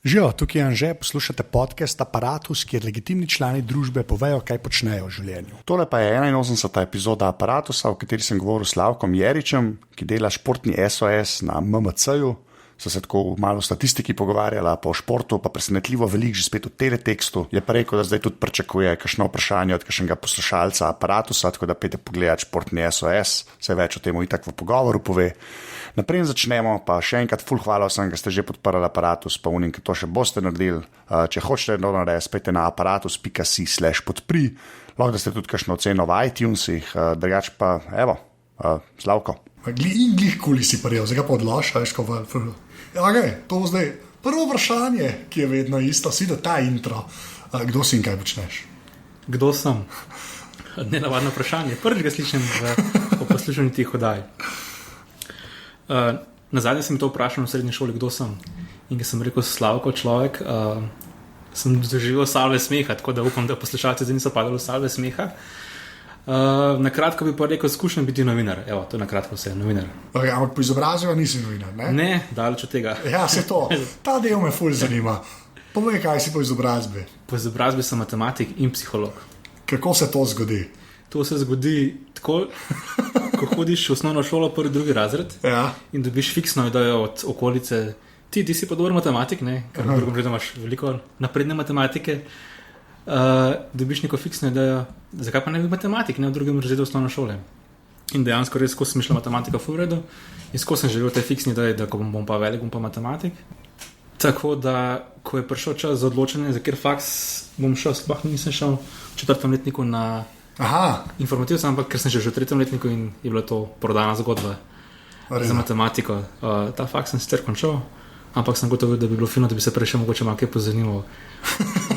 Živijo, tukaj je Anže, poslušate podcast Apparatus, kjer legitimni člani družbe povejo, kaj počnejo v življenju. Tole pa je 81. epizoda Apparatusa, v kateri sem govoril s Slavkom Jeričem, ki dela športni SOS na MMC-ju. So se tako malo o statistiki pogovarjala, po športu, pa presenetljivo veliko že spet v teletekstu. Je pa rekel, da zdaj tudi pričakuje kakšno vprašanje od kakšnega poslušalca Apparatusa, tako da pejte pogledati športni SOS, se več o tem itak v pogovoru pove. Naprej začnemo, pa še enkrat ful hvala vsem, da ste že podprli Apparatus, pa unim, ki to še boste naredili. Če hočete dobro narediti, pejte na apparatus.si/podpri, lahko da ste tudi kakšno oceno v iTunesih, drugače pa, evo, Slavko. Glih kuli si prijel, zdaj ga pa odlašaš, ko val. Okay, to zdaj prvo vprašanje, ki je vedno isto, si da ta intro. Kdo si in kaj počneš? Kdo sem? Nenavadno vprašanje. Prvič ga slišim v poslušanju tih oddaj. Nazadnje sem to vprašal v srednji šoli, kdo sem. In ko sem rekel Slavko človek, sem doživel salve smeha, tako da upam, da poslušalci zdaj niso padali v salve smeha. Na kratko bi pa rekel, skušam biti novinar. Evo, to je na kratko vse, novinar. Okay, ampak po izobrazbi nisi novinar, ne? Ne, daleč od tega. Ja, se to. Ta del me ful zanima. Povej, kaj si po izobrazbi. Po izobrazbi sem matematik in psiholog. Kako se to zgodi? To se zgodi tako, ko hodiš v osnovno šolo, prvi, drugi razred, ja, in dobiš fiksno idejo od okolice. Ti si pa dober matematik, ne? Ker v drugem redu imaš veliko napredne matematike. Dobiš neko fiksno idejo, zakaj pa ne bi matematik, ne v drugem razredu osnovne šole. In dejansko res, ko sem mišljal matematika v redu, in ko sem želel te fiksne ideje, da ko bom pa velik, bom pa matematik. Tako da, ko je prišel čas za odločanje, za kjer faks bom šel, sploh nisem šel v 4. letniku na informativce, ampak ker sem že v 3. letniku in je bila to prodana zgodba za matematiko. Ta faks sem sicer končal, ampak sem gotovil, da bi bilo fino, da bi se prej še mogoče malo kaj pozanimal. V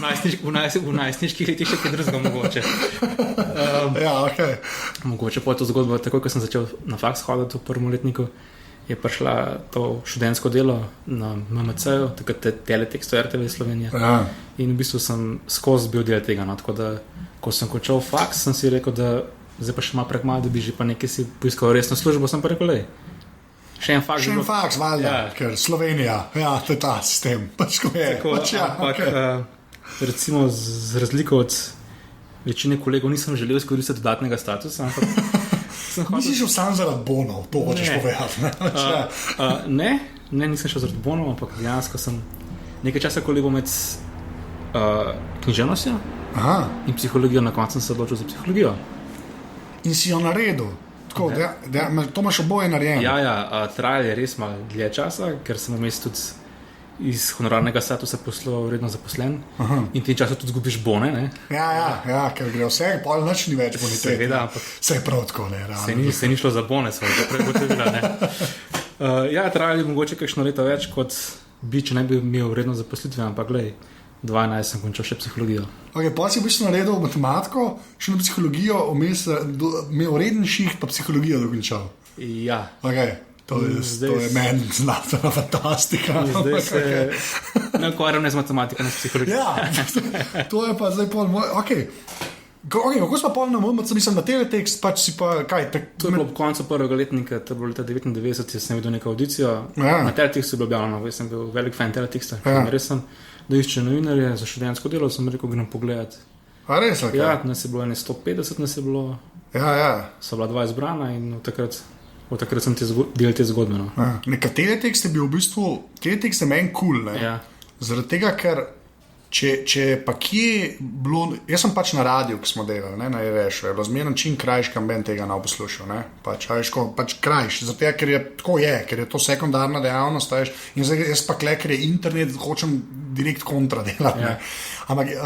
najstniških letih še kaj drugega mogoče. Ja, okay. Mogoče po to zgodbo, takoj ko sem začel na faks hoditi v 1. letniku, je prišla to študentsko delo na MMC-ju, takrat teletekstu RTV Slovenije. Ja. In v bistvu sem skozi bil del tega. No? Tako da, ko sem končal faks, sem si rekel, da zdaj pa še malo prek malo, da bi že pa nekaj si poiskal resno službo, sem pa rekel, lej. Še en faks, valjda, ja. Ker Slovenija, ja, to je ta sistem. Pač ko je. Tako, pač, ja, ampak, okay. Recimo z razliko od večine kolegov nisem želel izkoristiti dodatnega statusa, ampak nisi šel sam zaradi bonov, to hočeš povedati. Ne, nisem šel zaradi bonov, ampak dejansko sem nekaj časa kolebo med književnostjo in psihologijo, na koncu sem se odločil za psihologijo. In si jo naredil? Tako, to imaš oboje narejeno? Ja, trajal je res malo dlje časa, ker sem vmes tudi iz honorarnega statusa poslal redno zaposlen. In ti času tudi zgubiš bone, ne? Ja, ker gre vse, pol nič ni več bonitete. Seveda, ampak se je prav tako, ne? Se ni šlo za bone, svoje, prej gotovila, ne? Ja, trajali mogoče kakšno leto več, kot bi, če ne bi imel redno zaposlitve, ampak glej, 12 sem končal še psihologijo. Ok, pa si v bistvu naredil matematiko, še na psihologijo, imel reden šiht, pa psihologijo dokončal. Ja. Ok, to je meni znanstvena fantastika. Zdaj se ne ukvarjam ne z matematiko, ne z psihologijo. Ja, to je pa zdaj pol moj, ok. Kako si pa pol na MMC, mislim na teletekst, pač si pa, kaj? To je bilo ob koncu 1. letnika, to je bilo leta 99, jaz sem videl neko audicijo. Na teletekstu je bilo objavljeno, jaz sem bil velik fan teleteksta, res sem, da išče novinarje za študentsko delo, sem rekel, grem pogledat. A res, ok? Ja, nas je bilo 150, nas je bilo, so bila 2 izbrana in od takrat sem del te zgodbe. No. Neka teletekst je bil v bistvu, teletekst je meni cool, ne? Ja. Zaradi tega, ker Če pa kje bilo, jaz sem pač na radiju, ki smo delali, ne, na RŠ-u, je bilo zmerno čim krajš, kam ben tega ne poslušal, ne, pač krajš, zato ker je tako ker je to sekundarna dejavnost, in zdaj jaz pa kle, ker je internet, hočem direkt kontra delati, ne, ampak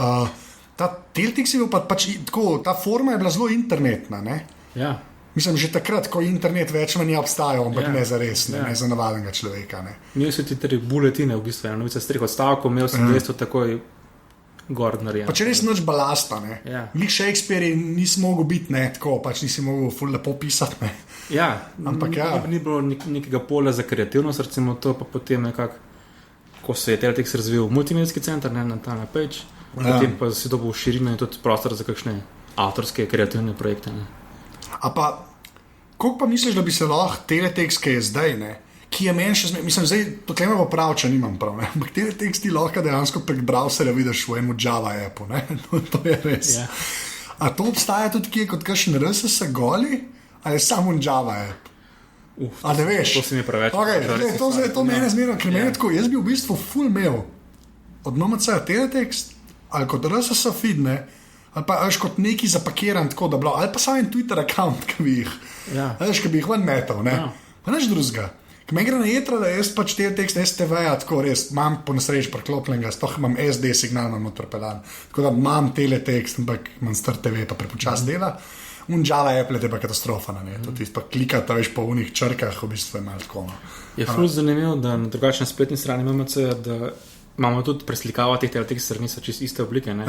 ta teletekst je bil pač tako, ta forma je bila zelo internetna, ne, ja. Mislim, že takrat, ko internet več ni obstajal, ampak ne za res, ne za navadnega človeka, ne. Imel si ti 3 buletine, v bistvu, novice s 3 odstavkov, imel si 200 takoj gor narejen. Pa če res nič balasta, ne. Ja. Lik Shakespeare nisi mogel biti, ne, tako, pač nisi mogel ful lepo pisati, ne. Ja, ampak ni bilo nekega polja za kreativnost, recimo to pa potem nekako, ko se je teletekst razvil v multimedijski center, ne, na ta page, potem pa si dobil širino in tudi prostor za kakšne avtorske kreativne projekte, ne. A pa, koliko pa misliš, da bi se lahko teletekst, ki je zdaj, ne, ki je meni še zmeraj, mislim, zdaj potem bo prav, če nimam prav, ne? Ampak te teksti lahko dejansko prek browserja vidiš v enem Java appu, ne? No, to je res. Yeah. A to obstaja tudi kje kot kakšen RSS goli, ali samo Java app? A ne veš? To si mi preveč. Okay, to mene zmeraj, ker meni tako, jaz bi v bistvu full mail od MMC-ja teletekst, ali kot RSS feed, ne? Ali pa kot neki zapakiran tako, da bilo, ali pa samo en Twitter account, ki bi jih, ki bi jih ven metal, ne? Pa nič drugega. Meni gre na jedro, da jaz pač te tekste STV-ja tako res imam po nesreči preklopljenega, sploh imam SD signal na noter pedan, tako da imam teletekst, ampak imam star TV pa prepočas dela. Java Apple je pa katastrofa na netu, ti pa klikata veš po unih črkah, v bistvu je malo tako. Je ful zanimivo, da na drugačni spletni strani MMC, da imamo tudi preslikava teh teletekst strani, so čisto iste oblike, ne?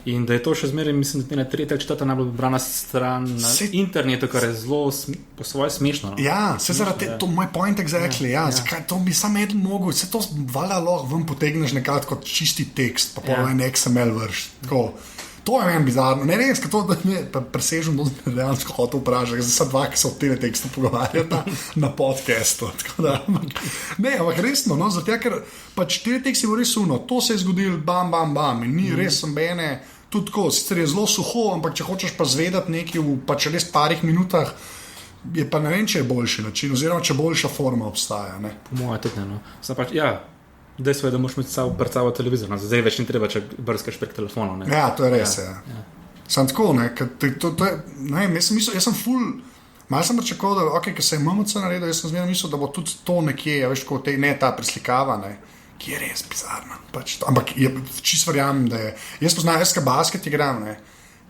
In da je to še zmeraj, mislim, da je na tretja, četvrta najbolj brana stran na internetu, kar je zelo po svoje smešno. No? Ja, se zaradi to moj point exactly, zakaj to bi sam eden mogel, se to valjda lahko ven potegneš nekako kot čisti tekst, pa en XML vrš, tako. To je meni bizarno. Ne res, ker to me presežem, da dejansko hotel vprašati. Zdaj so dva, ki so v teletekstu pogovarjata na podcastu. Ne, ampak resno, no, zato ker pač teletekst je bil res uno. To se je zgodilo, bam, bam, bam. In ni res sembene, tudi tako, sicer je zelo suho, ampak če hočeš pa zvedati nekaj v pač res parih minutah, je pa ne vem, če je boljši način, oziroma če boljša forma obstaja. Ne? Po mojem tudi ne, no. Zdaj pač, dejstvo je, da moraš imeti pred sabo televizor, no. Zdaj več ni treba, če brskaš prek telefonov. Ne? Ja, to je res, Sam tako, ne, jaz sem full, malo sem pričakoval, da ker se je MMC naredil, jaz sem zmeraj mislil, da bo tudi to nekje, veš, ko ta preslikava, ne, ki je res bizarna. Pač ampak čisto verjamem, da je, jaz poznam, jaz basket igram, ne,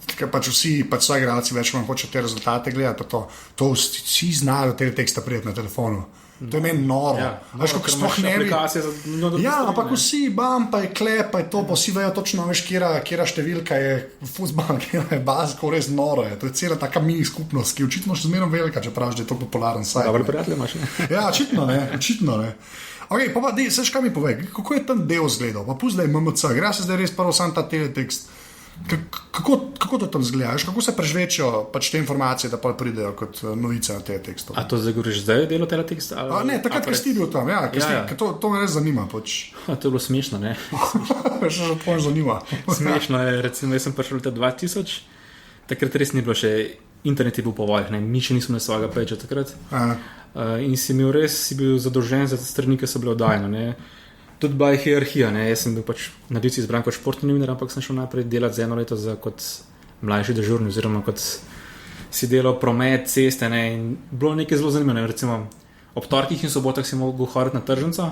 ker pač vsi, pač so igralci več manj hoče te rezultate gledati, to vsi znajo te tekste prijeti na telefonu. To je meni noro. Veš, kako sploh ne bi. Ampak vsi, bam, pa je klep, pa je to, pa vsi vejo točno, veš, kjera številka je fuzbal, kjera je bazko, res noro je. To je cela taka mini skupnost, ki je očitno še zmerno velika, če praviš, da je to popularen sajt. Dobre prijatelje imaš, ne? Ja, očitno ne. Ok, pa seš, kaj mi povej, kako je tam del zgledal? Pa pusti, da je MMC, gre se zdaj res prvo sam ta teletekst. Kako to tam zgledaš? Kako se prežvečijo pač te informacije, da pa pridejo kot novice na te tekstu? A to zdaj govoriš zdaj delo tega teksta? Ne, takrat, ker si bil tam, to me res zanima. Pač. To je bilo smešno, ne? Še to me zanima. Smešno je, recimo, jaz sem prišel leta 2000, takrat res ni bilo še, internet je bil po vojih, ne? Mi še nismo na svojega peča takrat. In si bil zadolžen za strani, ki so bile oddajene, ne? Tudi by hierarhija, ne, jaz sem bil pač na dici izbran kot športni novinar, ampak sem šel naprej delati za eno leto kot mlajši dežurni, oziroma kot si delal promet, ceste, ne, in bilo nekaj zelo zanimivo, recimo ob torkih in sobotah si mogel hoditi na tržnico,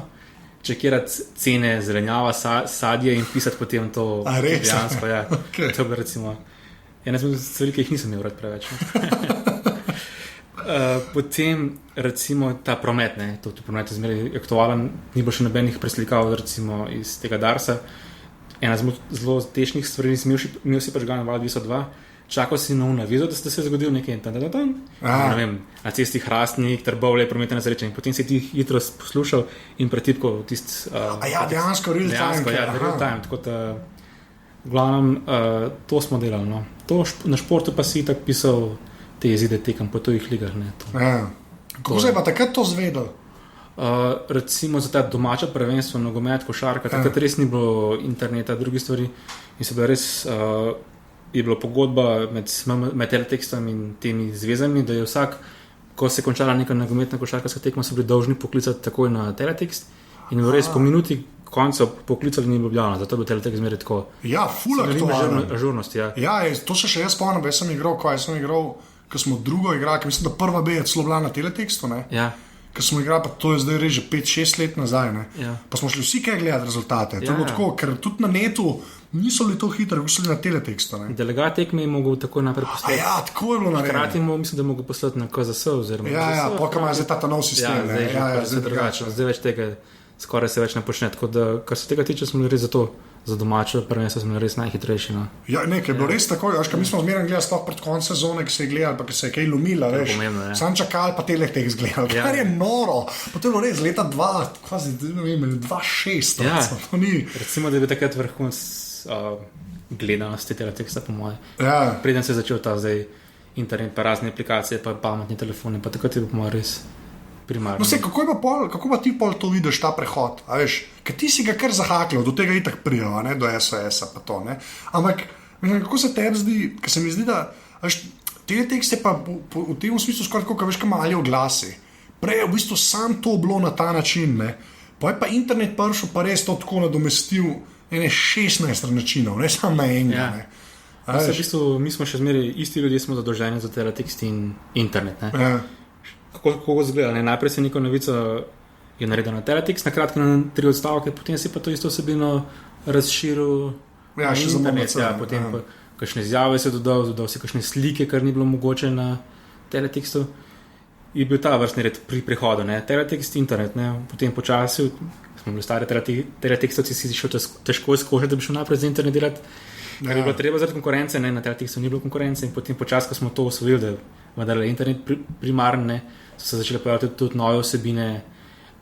čekirati cene zelenjava, sadje in pisati potem to dejansko, Okay. To bi recimo, ena izmed stvari, ki jih nisem imel rad preveč. Potem recimo ta promet, ne, to promet je zmeraj aktualen, ni bilo še nobenih preslikav recimo iz tega Darsa. Ena zelo težkih stvari, imel si pač ga na Val 202, čakal si na navizo, da se je zgodil nekaj ne vem, na cesti Hrastnik, Trbovlje, prometne nesreče, in potem si ti hitro poslušal in pretipkal tist dejansko real time, tako da v glavnem to smo delali, no. To na športu pa si tak pisal te izide tekem po tujih ligah. Kako se je pa takrat to zvedel? Recimo za ta domača prvenstvo, nogomet, košarka, takrat res ni bilo interneta, drugi stvari in se bilo res, je bilo pogodba med teletekstom in temi zvezami, da je vsak, ko se je končala neka nogometna košarkarska tekma, so bili dolžni poklicati takoj na teletekst in res po minuti konca poklicali ni Ljubljana, zato je bil teletekst zmeraj tako. Ja, ful aktualen. Ažurnost, to se še jaz spomnim, jaz sem igral, ko smo drugo igrali, mislim, da prva B je celo bila na teletekstu, ne? Ja. Ko smo igrali, pa to je zdaj res že 5-6 let nazaj, ne? Ja. Pa smo šli vsi kaj gledati rezultate. To je bilo tako, ker tudi na netu niso bili to hitro, kot so bili na teletekstu, ne? Delegat tekme je mogel tako naprej poslati. Tako je bilo narejeno. Hkrati mislim, da je mogel poslati na KZS oziroma pokaj ima zdaj ta nov sistem, ne? Zdaj drugače. Zdaj več tega skoraj se več ne počne, tako da, kar se tega tiče, smo res za domačo prvenstvo smo res najhitrejši. No. Ja, nekaj je bilo res tako, mi smo zmeraj gledali sploh pred koncem sezone, ki se je gledali, pa ki se je kaj lomila, veš. Sam čakal, pa teletek zgledal, kar je noro. Pa to je bilo res leta 2006. Ja, recimo, da je bil takrat vrhunec gledanosti teleteksta, po moje. Ja. Preden se je začel ta zdaj internet, pa razne aplikacije, pa pametni telefoni, pa takrat je bil po moje res primarno. No, kako pa ti pol to vidiš, ta prehod? Ker ti si ga kar zahakljal, do tega itak prijel, do SOS-a pa to. Ne? Ampak, kako se tebi zdi, ker se mi zdi, da teletekst je pa v tem smislu skoraj tako, kot mali oglasi. Prej je v bistvu sam to bilo na ta način, ne? Pa je pa internet prišel, pa res to tako nadomestil 16 načinov, ne samo na enega. Ja. V bistvu, mi smo še zmeraj isti ljudje, smo zadolženi za teletekst in internet. Ja. Kako zgleda? Najprej se neko novico je naredila na teletekst, na kratko na 3 odstavke, potem si pa to isto vsebino razširil na internet. Potem pa kakšne izjave si dodal si kakšne slike, kar ni bilo mogoče na teletekstu. Je bil ta vrstni red pri prehodu, teletekst, internet, potem počasi, smo bili stari teletekstovci, si šel težko izkošati, da bi šel naprej za internet delati. Ker je bilo treba zaradi konkurence, na teletekstu ni bilo konkurence in potem počasi, ko smo to osvojili, da vendar je internet primarn, so se začele pojavljati tudi nove vsebine,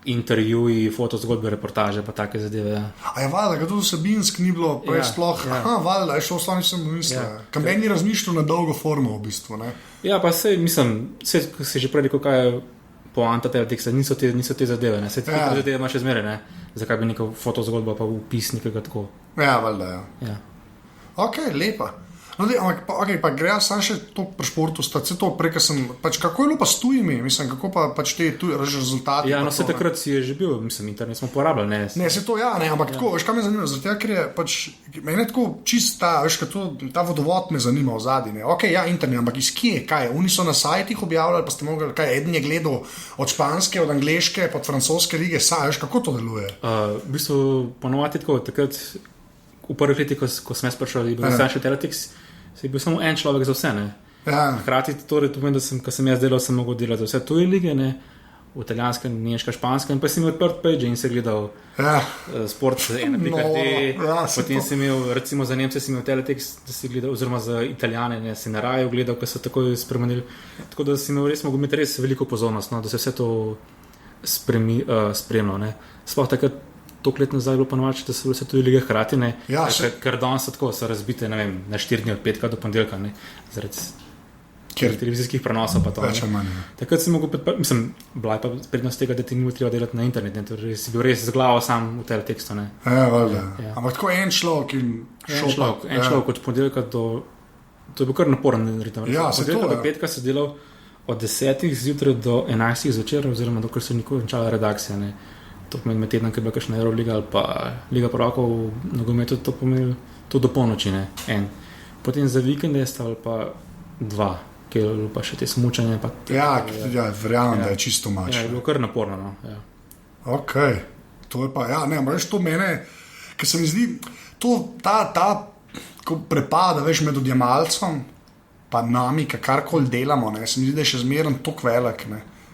intervjuji, fotozgodbe, reportaže, pa take zadeve. A je valjda, da tudi vsebinsk ni bilo, pa je sploh, valjda, je šlo osnovni sem mislil. Kam meni razmišljal na dolgo formo v bistvu, ne? Ja, pa se že prej rekel, kaj je poanta teleteksta, niso te zadeve, se te zadeve ima še zmeraj, zakaj bi neko fotozgodbo pa upis nekega tako. Ja, valjda, ja. Ok, lepa. No, pa greja sam še to pri športu, se to preka sem, kako je bilo pa s tujimi, mislim, kako pa te rezultati. Ja, no, se takrat si je že bil, mislim, internet smo porabljali, Ne, se to, ampak tako, veš, kaj me zanima, zato ker je, meni je tako čista, veš, ta vodovod me zanima v zadnji, Ok, internet, ampak iz kje, kaj, oni so na sajtih objavljali, pa ste mogli, kaj, eden je gledal od španske, od angleške, od francoske lige, veš, kako to deluje? V bistvu, ponovati tako, takrat v prvih letih, ko sem jaz prišel, je bil še teletekst, se je bil samo en človek za vse, Hkrati torej, pomeni, da ko sem jaz delal, sem mogel delati za vse tuje lige, v italijanska, nemška, španska, in pa sem imel odprt page in se gledal sport 1.d, potem sem imel, recimo za Nemce sem imel teletekst, da si gledal, oziroma za Italijane, si na raju gledal, ko so takoj spremenili, tako da si imel res, mogel imeti res veliko pozornost, da se vse to spremljal, sploh takrat toliko let nazaj bilo ponovače, da so vse tudi lige hkrati, ker danes so razbite, na 4 dni od petka do ponedeljka, zaradi televizijskih prenosov pa to. Takrat si mogel, bila je pa prednost tega, da ti ni bilo treba delati na internet, torej si bil res z glavo sam v teletekstu. Ampak tako en človek in en človek od ponedeljka to je bil kar naporen ritem. Od ponedeljka do petka si delal od 10 zjutraj do 11 zvečer, oziroma dokler se nikoli končala redakcija, To pomeni med tednom, ker je bila kakšna Euroliga ali pa Liga prvakov v nogometu, to pomeni to do polnoči, en. Potem za vikende stavili pa 2, ker je bilo pa še te smučanje. Verjamem, da je čisto mač. Je bilo kar naporno, Ok, to je pa, reč to mene, ker se mi zdi, ta prepada, veš, med odjemalcem pa nami, karkoli delamo, se mi zdi, da je še zmeraj toliko velik,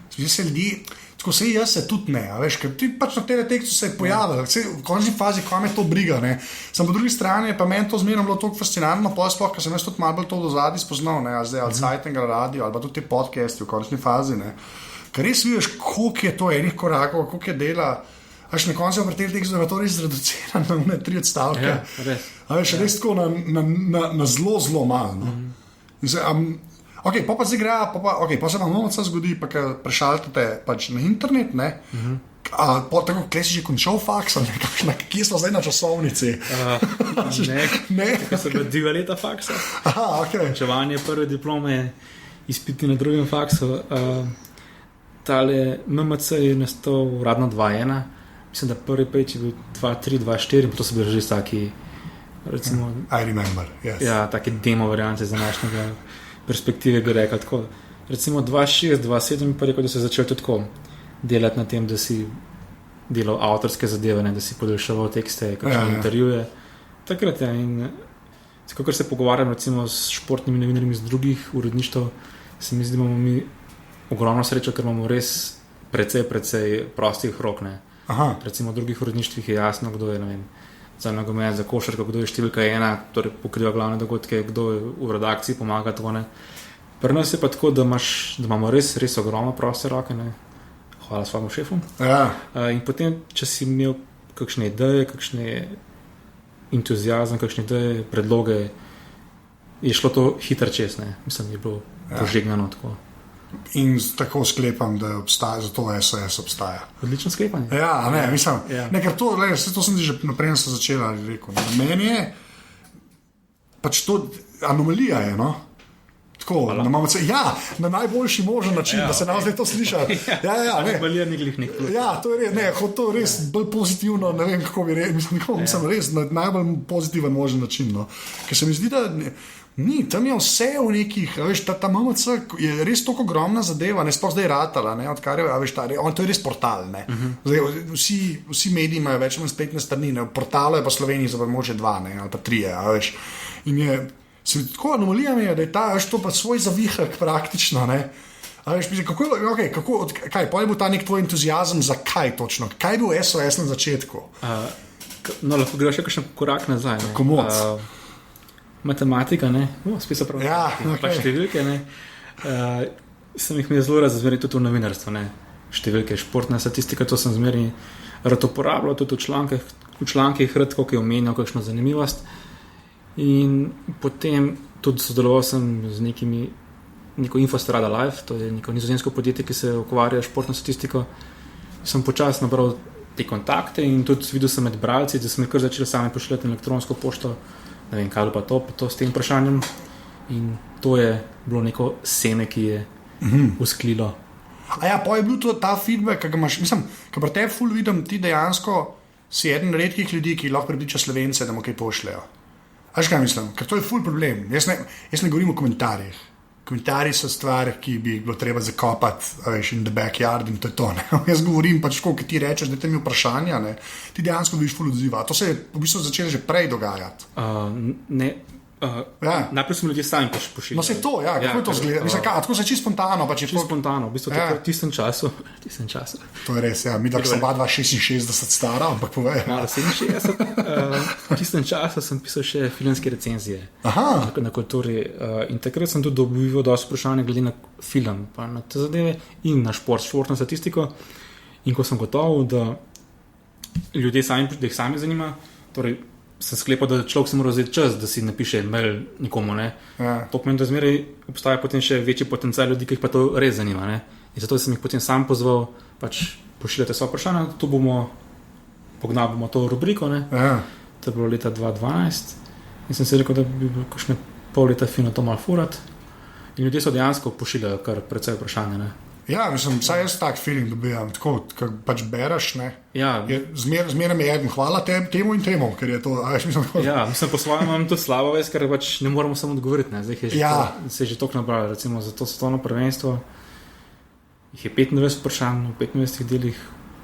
Se mi zdi, se ljudi, tako se jaz se tudi veš, ker ti pač na teletekstu se je pojavil, v končni fazi, ko me to briga, Sam po drugi strani pa meni to zmerno bilo toliko fascinantno, sploh, ker sem jaz tudi malo bolj to do zadnji spoznal, zdaj ali sajtenga radio, ali pa tudi te podcasti v končni fazi, Ker res vidiš, koliko je to enih korakov, koliko je dela, na koncu pri teletekstu, da je to res zreducirano na 3 odstavke. Res tako na zelo, zelo malo. Ok, pa zdaj gre, pa se vam novica zgodi, pa prešaltate pač na internet, tako, kje si že končal faks, kje smo zdaj na časovnici? Ne, ker so bila 2 leta faksa. Končevanje prve diplome, izpiti na drugem faksu. Tale MMC je nastal uradno 2.1, mislim, da prvi page je bil 2.3, 2.4, pa to so bili že taki, recimo, I remember, yes. Taki demo variante z današnjega perspektive bi rekel tako. Recimo 2.6, 2.7 pa rekel, da se je začel tudi tako delati na tem, da si delal avtorske zadeve, da si podaljševal tekste, kakšne intervjuje. Takrat in kakor se pogovarjam recimo s športnimi novinarji iz drugih uredništev, se mi zdi, da imamo mi ogromno srečo, ker imamo res precej prostih rok. Recimo v drugih uredništvih je jasno, kdo je, za nogomet, za košarko, kdo je številka 1, torej pokriva glavne dogodke, kdo je v redakciji pomaga. Pri nas je pa tako, da imamo res ogromno proste roke. Hvala svojemu šefu. In potem, če si imel kakšne ideje, kakšne entuzijazem, kakšne ideje, predloge, je šlo to hitro čez. Mislim, je bilo požegnano tako. In tako sklepam, da obstaja, zato SOS obstaja. Odlično sklepanje. Ja, ne, mislim. Ne, ker to sem že naprej začela reči. Meni je pač to anomalija, je, no? Tako, na najboljši možen način, da se nam zdaj to sliša. Anomalija ni glih nek. Ja, to je res bolj pozitivno, ne vem, kako bi rekel. Mislim, res na najbolj pozitiven možen način, no? Ker se mi zdi, da ni, tam je vse v nekih, veš, ta MMC je res toliko ogromna zadeva, ne sploh zdaj ratala, ne, odkar je, veš, to je res portal, ne. Zdaj, vsi mediji imajo več manj spletne strani, ne, portalo je pa Sloveniji za mogoče 2, ne, ali pa 3, veš. In je, tako anomalija mi je, da je ta, veš, to pa svoj zavihek praktično, ne. Veš, kaj, pa je bil ta nek tvoj entuzijazem, zakaj točno? Kaj je bil SOS na začetku? No, lahko greš še kakšen korak nazaj, ne. Komoc. Matematika, ne, spet so prav, pa številke, ne, sem jih imel zelo razveri tudi v novinarstvu, ne, številke, športna statistika, to sem zmeri rad uporabljal, tudi v člankih rad, koliko je omenjal, kakšno zanimivost in potem tudi sodeloval sem z neko Infostrada Live, to je neko nizozemsko podjetje, ki se ukvarja športno statistiko, sem počasno nabral te kontakte in tudi videl sem med bralci, da sem jih kar začel sami pošiljati elektronsko pošto, ne vem, kaj pa to s tem vprašanjem in to je bilo neko seme, ki je usklilo. A ja, pa je bil to ta feedback, ki ga imaš, mislim, ki pri tebi ful vidim, ti dejansko si eden redkih ljudi, ki lahko prepriča Slovence, da mu kaj pošljajo. A kaj mislim, ker to je ful problem. Jaz ne govorim o komentarjih. Komentarji so stvar, ki bi bilo treba zakopati, veš, in the backyard in to je to, ne. Jaz govorim pač, ko ti rečeš, da te mi vprašanja, ne, ti dejansko dobiš ful odziva. To se je v bistvu začelo že prej dogajati. Najprej smo ljudje sami pošiljali. No se to, kako je to zgleda? Mislim, tako se čisto spontano. Čisto spontano, v bistvu tako v tistem času. To je res, mi tako sem 266 stara, ampak povej. Malo 67. V tistem času sem pisal še filmske recenzije na kulturi in takrat sem tudi dobival dosti vprašanja glede na film, pa na te zadeve in na športno statistiko in ko sem gotov, da ljudje da jih sami zanima, torej sem sklepal, da človek se mora vzeti čas, da si napiše mail nikomu, ne. To pomeni, da zmeraj obstaja potem še večji potencial ljudi, ki jih pa to res zanima, ne. In zato sem jih potem sam pozval, pač pošiljate svoje vprašanja, tu pognali bomo to rubriko, ne. To je bilo leta 2012 in sem se rekel, da bi bilo kakšne pol leta fino to malo furat in ljudje so dejansko pošiljajo kar precej vprašanja, ne. Ja, mislim, vsaj jaz tak feeling dobijam, tako, kak pač bereš, ne. Ja. Zmeraj mi je hvala temu in temu, ker je to, mislim, mislim, po svojem imam tudi slabo vez, ker pač ne moramo samo odgovoriti, ne. Zdaj se je že toliko nabralo, recimo za to svetovno prvenstvo, jih je 25 vprašanj v 25 delih,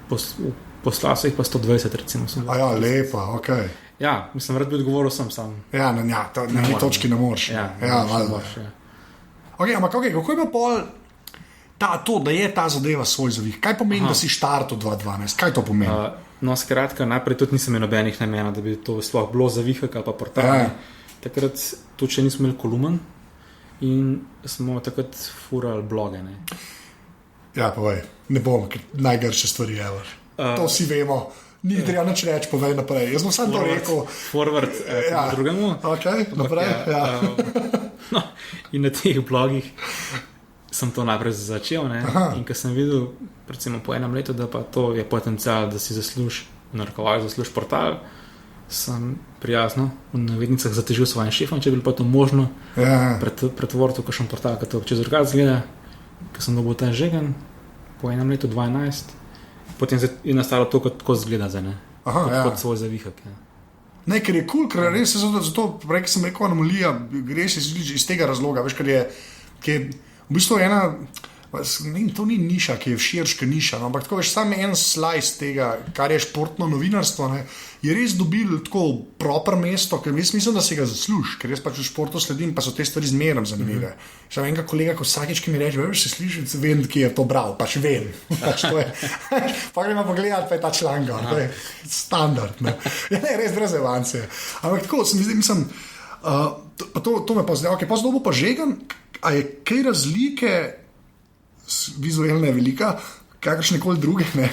poslal so jih pa 120, recimo. Lepa, okej. Ja, mislim, rad bi odgovoril sam. Ja, na neki točki ne moreš. Ampak kako je bil pol da je ta zadeva svoj zavih? Kaj pomeni, da si štartil 2012? Kaj to pomeni? No, skratka, najprej tudi nisem imel nobenih namena, da bi to sploh bilo zavihek ali pa portal. Takrat tudi še nismo imeli kolumn in smo takrat furali bloge, ne. Ja, povej, ne bom, najgrše stvari ever. To vsi vemo. Ni treba nič reči, povej naprej. Jaz bom sam to rekel. Forward drugemu. Ok, naprej. No, in na teh blogih sem to najprej začel, ne? In ko sem videl, predvsem po enem letu, da pa to je potencial, da si zaslužiš portal, sem prijazno v navednicah zatežil svojim šefom, če bi bilo pa to možno pretvoriti v kakšen portal, ki to čez drugače zgleda, ko sem dobil ta žegen po enem letu 2012, potem je nastalo to, kako zgleda zdaj, ne? Kot svoj zavihek, ja. Ne, ker je cool, ker res je zato, prej sem rekel anomalija, greš iz tega razloga, veš, ker je v bistvu to ni niša, ki je širška niša, no, ampak tako veš, samo en slice tega, kar je športno novinarstvo, ne, je res dobil tako proper mesto, ker jaz mislim, da si ga zasluži, ker jaz pač v športu sledim, pa so te stvari zmeraj zanimive. Še enega kolega, ko vsakič, ki mi reče, veš, se sliši, vem, ki je to bral, pač vem. Pač to je, pa gremo pogledati, pa je ta članka, to je standard, ne. Ja, ne, res brez evancije. Ampak tako, mislim, to me pa zdaj, ok, pa zdaj bo pa žegan. A je kaj razlike, vizualna je velika, kakršne koli druge, ne,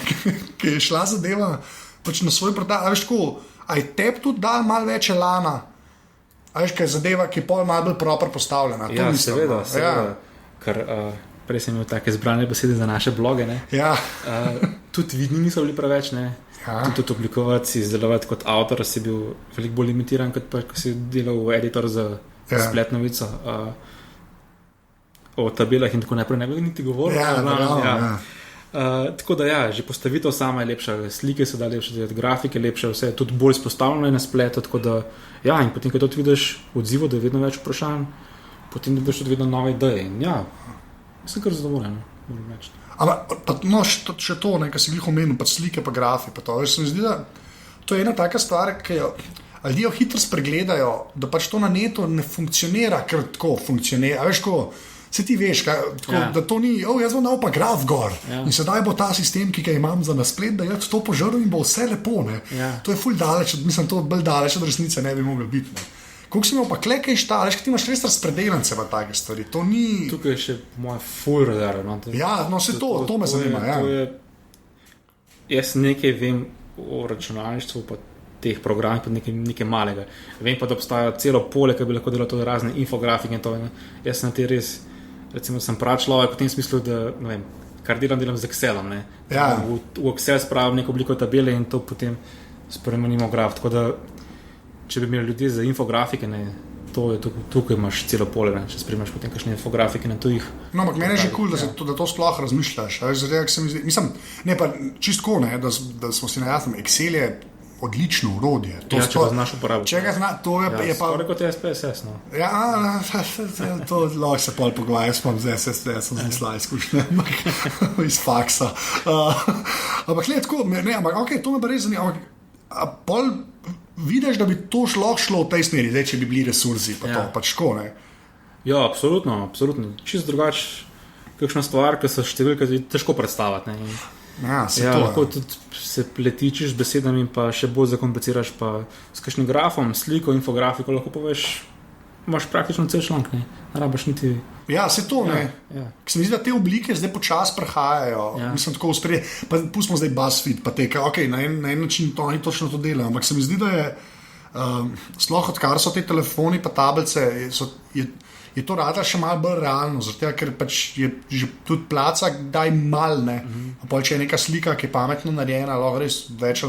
ki je šla zadeva pač na svoj portal, a veš tako, a je tebi tudi dal malo več elana, a veš, kaj je zadeva, ki je pol malo bolj proper postavljena. Ja, seveda, ker prej sem imel take zbrane besede za naše bloge. Ja. Tudi vidni niso bili preveč, ne. Ja. Tudi oblikovati, izdelovati kot avtor si bil veliko bolj limitiran, kot pa, ko si delal v editor za spletno novico. O tabelah in tako naprej ne bi niti govoril. Tako da že postavitev sama je lepša, slike so da lepše, grafike lepše, vse je tudi bolj izpostavljeno na spletu, tako da in potem, ko to vidiš odzivo, da je vedno več vprašanj, potem dobiš tudi vedno nove ideje in sem kar zadovoljen. Še to, kar si glih omenil, pa slike, pa grafi, pa to. Se mi zdi, da to je ena taka stvar, ki jo ljudje hitro spregledajo, da pač to na netu ne funkcionira, ker tako funkcionira. Veš, ko se ti veš, da to ni, jaz bom dal pa graf gor in sedaj bo ta sistem, ki ga imam za nasplet, da jaz to požrl in bo vse lepo. To je ful daleč, mislim, to bolj daleč od resnice ne bi moglo biti. Koliko si imel pa klekaj šta, veš, ti imaš res razpredelance v take stvari, to ni... Tukaj je še moja ful radar. Se to me zanima, Jaz nekaj vem o računalništvu, pa teh programih, pa nekaj malega. Vem pa, da obstaja celo polje, ki bi lahko delal tudi razne infografike in to. Jaz sem na te res, recimo, sem prav človek v tem smislu, da, ne vem, kar delam z Excelom, ne. V Excel spravim neko obliko tabele in to potem spremenimo graf, tako da če bi imeli ljudje za infografike, tukaj imaš celo polje, če spremljaš potem kakšne infografike na tujih. No, ampak meni je že kul, da to sploh razmišljaš. Mislim, ne pa čistko, da smo si najjasni, Excel je odlično urodje. Če ga znaš uporabiti. Če ga znaš, to je pa... Skoraj kot je SPSS, no. To lahko se pol pogovarjam, sem z SPSS, sem zmisla izkušnja, iz faksa. Ampak gled, tako, to me pa res zanima, ampak pol vidiš, da bi to šlo v tej smeri, zdaj, če bi bili resursi, pa to, pač ško, ne? Ja, absolutno. Čisto drugač, kakšna stvar, ki so številke težko predstaviti, ne? Lahko tudi se pletičiš z besedami in pa še bolj zakompliciraš pa s kakšnim grafom, sliko, infografiko, lahko poveš, imaš praktično cel članek, ne rabiš niti... Se to, ne. Se mi zdi, da te oblike zdaj počas prehajajo, mislim, tako pa pustimo zdaj BuzzFeed, pa te, na en način to, oni točno to delajo, ampak se mi zdi, da je sploh odkar so te telefoni pa tablice, je to rada še malo bolj realno, zato ker pač je že tudi placa daj mal, ne. Pol, če je neka slika, ki je pametno narejena, lahko res več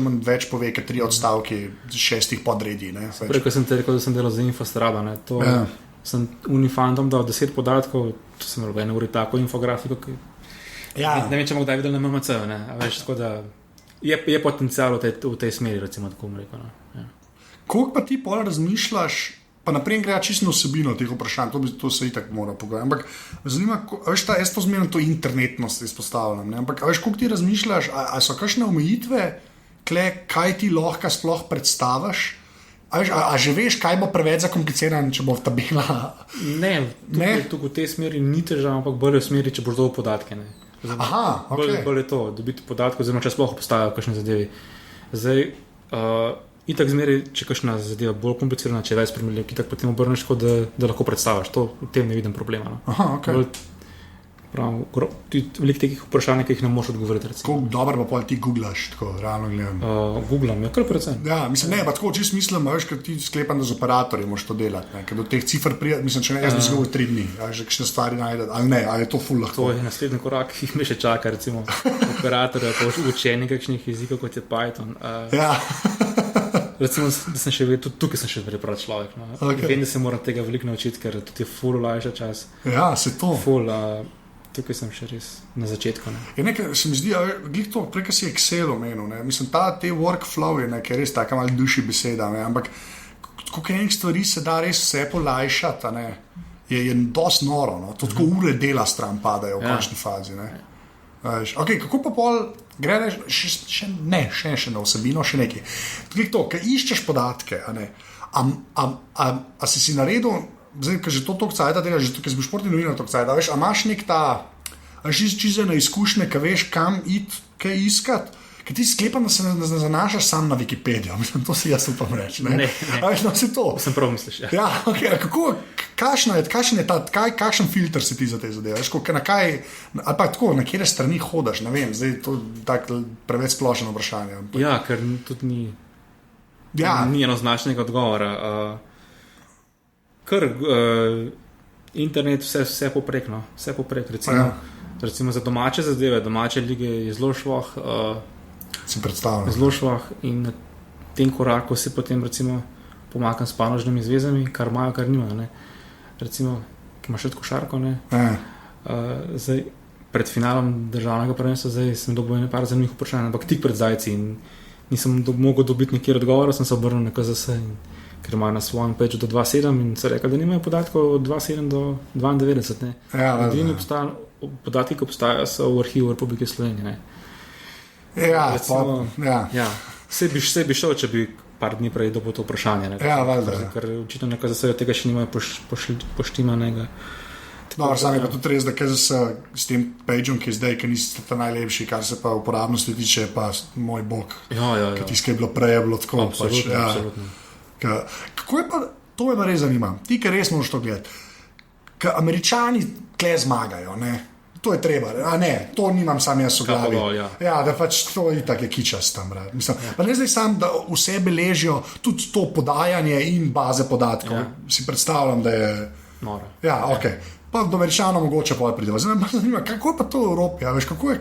pove, ker 3 odstavki 6 podredij, ne. Preko sem te rekel, da sem delal za Infostrada, ne. To sem unifandom dal 10 podatkov, to sem imel v ene uri tako infografiko, ki ne vem, če bom kdaj videl na MMC, ne. Veš, tako da je potencial v tej smeri, recimo, tako bom rekel, ne. Koliko pa ti pol razmišljaš, pa naprej gre čisto vsebino teh vprašanj, to se itak mora pogovarjati, ampak zanima, veš, jaz to zmerno to internetnost izpostavljam, ne? Ampak veš, koliko ti razmišljaš, a so kakšne omejitve, kaj ti lahko sploh predstaviš, a že veš, kaj bo preveč zakomplicirano, če bo tabela? Ne, tukaj v tej smeri ni težava, ampak bolj v smeri, če boš dobil podatke, ne. Bolj je to, dobiti podatke, oziroma če sploh obstajajo kakšne zadevi. Zdaj, itak zmeri, če kakšna zadeva bolj komplicirana, če je več spremljiv, itak potem obrneš, da lahko predstaviš. To v tem ne vidim problema. No. Veliko takih vprašanj, ki jih ne moreš odgovoriti. Kako dobro pa pol ti googlaš, tako realno gledam? Googlam, kar predvsem. Mislim, ne, pa tako čisto mislim, veš, ker ti sklepam, da z operatorji moraš to delati, ker do teh cifr prija, mislim, če ne, jaz bi zgolj 3 dni, že kakšne stvari najdete, ali ne, ali je to ful lahko. To je naslednji korak, ki me še čaka, recimo operatorja, pa učenje kakšnih jezikov, kot je Python. Recimo, da sem še vedno, tukaj sem še vedno človek. No. Vem, da se moram tega veliko naučiti, ker tudi je ful olajša čas. Se to. Ful, tukaj sem še res na začetku. Je nekaj, se mi zdi, glih to, prej si Excel omenil, ne. Mislim, te workflow je nekaj res taka malo duši beseda, ne. Ampak koliko enih stvari se da res vse polajšati, ne, je dosti noro, no. To tako ure dela stran padajo v končni fazi, ne. Kako pa pol gre še na vsebino, še nekaj. Tukaj to, ker iščeš podatke, a ne, a si naredil, zdaj, ker že to toliko cajta delaš, že tukaj si bil športni novinar toliko cajta, veš, a imaš nek ta, čisto na izkušnje, ka veš, kam iti, kaj iskati, ker ti sklepam, da se ne zanašaš sam na Wikipedijo, mislim, to si jaz upam reči, ne? A veš, no, si to. Sem prav misliš, ja. Kakšen filter si ti za te zadeve, veš, na kaj, ali pa tako, na kjere strani hodaš, ne vem, zdaj to tako preveč splošno vprašanje. Ja, ker tudi ni enoznačnega odgovora. Ker internet vse poprek, no, vse poprek, recimo. Recimo za domače zadeve, domače lige je zelo švah. Si predstavljam. Zelo švah in na tem koraku si potem recimo pomakam s panožnimi zvezami, kar imajo, kar nimajo. Ne. Recimo, ki imaš še košarko, ne. Zdaj, pred finalom državnega prvenstva zdaj sem dobil nekaj zanimivih vprašanj, ampak tik pred zajci in nisem mogel dobiti nekjer odgovora, sem se obrnil na KZS, ker imajo na svojem peču do 2,7 in so rekli, da nimajo podatkov od 2,7 do 92. Edini podatki, ki obstajajo, so v arhivu Republike Slovenije. Ne. Vse bi šel, če bi par dni prej dobil to vprašanje. Ne. Ker očitno na KZS tega še nimajo poštimanega. No, sam je pa tudi res, da s tem pejom, ki je zdaj, ki niste ta najlepši, kar se pa uporabnosti tiče, pa moj bog. Tisto, ki je bilo prej, je bilo tako. Absolutno. Kako je pa, to me res zanima, ti, ki res moraš to gledati, ker Američani tle zmagajo, ne? To je treba, a ne, to nimam sam jaz v glavi. Da pač to itak je kičast tam. Pa ne zdaj sam, da vse beležijo tudi to podajanje in baze podatkov. Si predstavljam, da je... Noro. Ok. Pa do Američanov mogoče pa prideva. Zanima, kako je pa to v Evropi? Veš, kako je,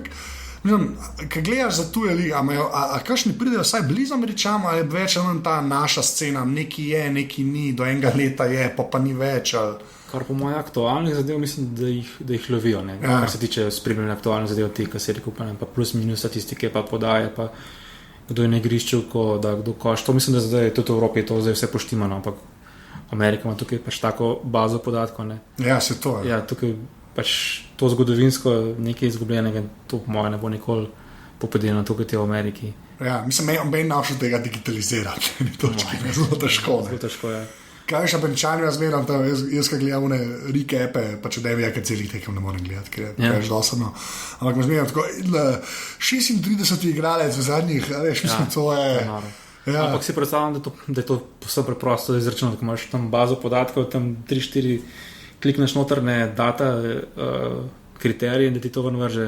kaj gledaš za tuje lige, a kakšni pridejo vsaj blizu Američanom, ali je več ta naša scena, neki je, neki ni, do enega leta je, pa ni več. Kar po mojih aktualnih zadev mislim, da jih lovijo. Kar se tiče spremljanja aktualnih zadev, te kaseti kupanem, pa plus minus statistike, pa podaje, pa kdo je na igrišču, kdo koš. To mislim, da zdaj tudi v Evropi je to zdaj vse poštimano, ampak Amerika ima tukaj pač tako bazo podatkov. Ne. Se to je. Tukaj pač to zgodovinsko nekaj izgubljenega, to po moje ne bo nikoli popodeljeno tukaj v Ameriki. Mislim, meni našel tega digitalizirati. Zelo težko. Kaj še Američani razmeram, jaz kaj gledam one recape, pa če da je, kaj celih tekem ne morem gledati, ker je že dosadno. Ampak me zmeram tako, 36 igralec v zadnjih, veš, mislim, to je... Ampak si predstavljam, da je to povsem preprosto izračunati, ko imaš tam bazo podatkov, tam 3-4 klikneš notrne data, kriterije in da ti to ven vrže.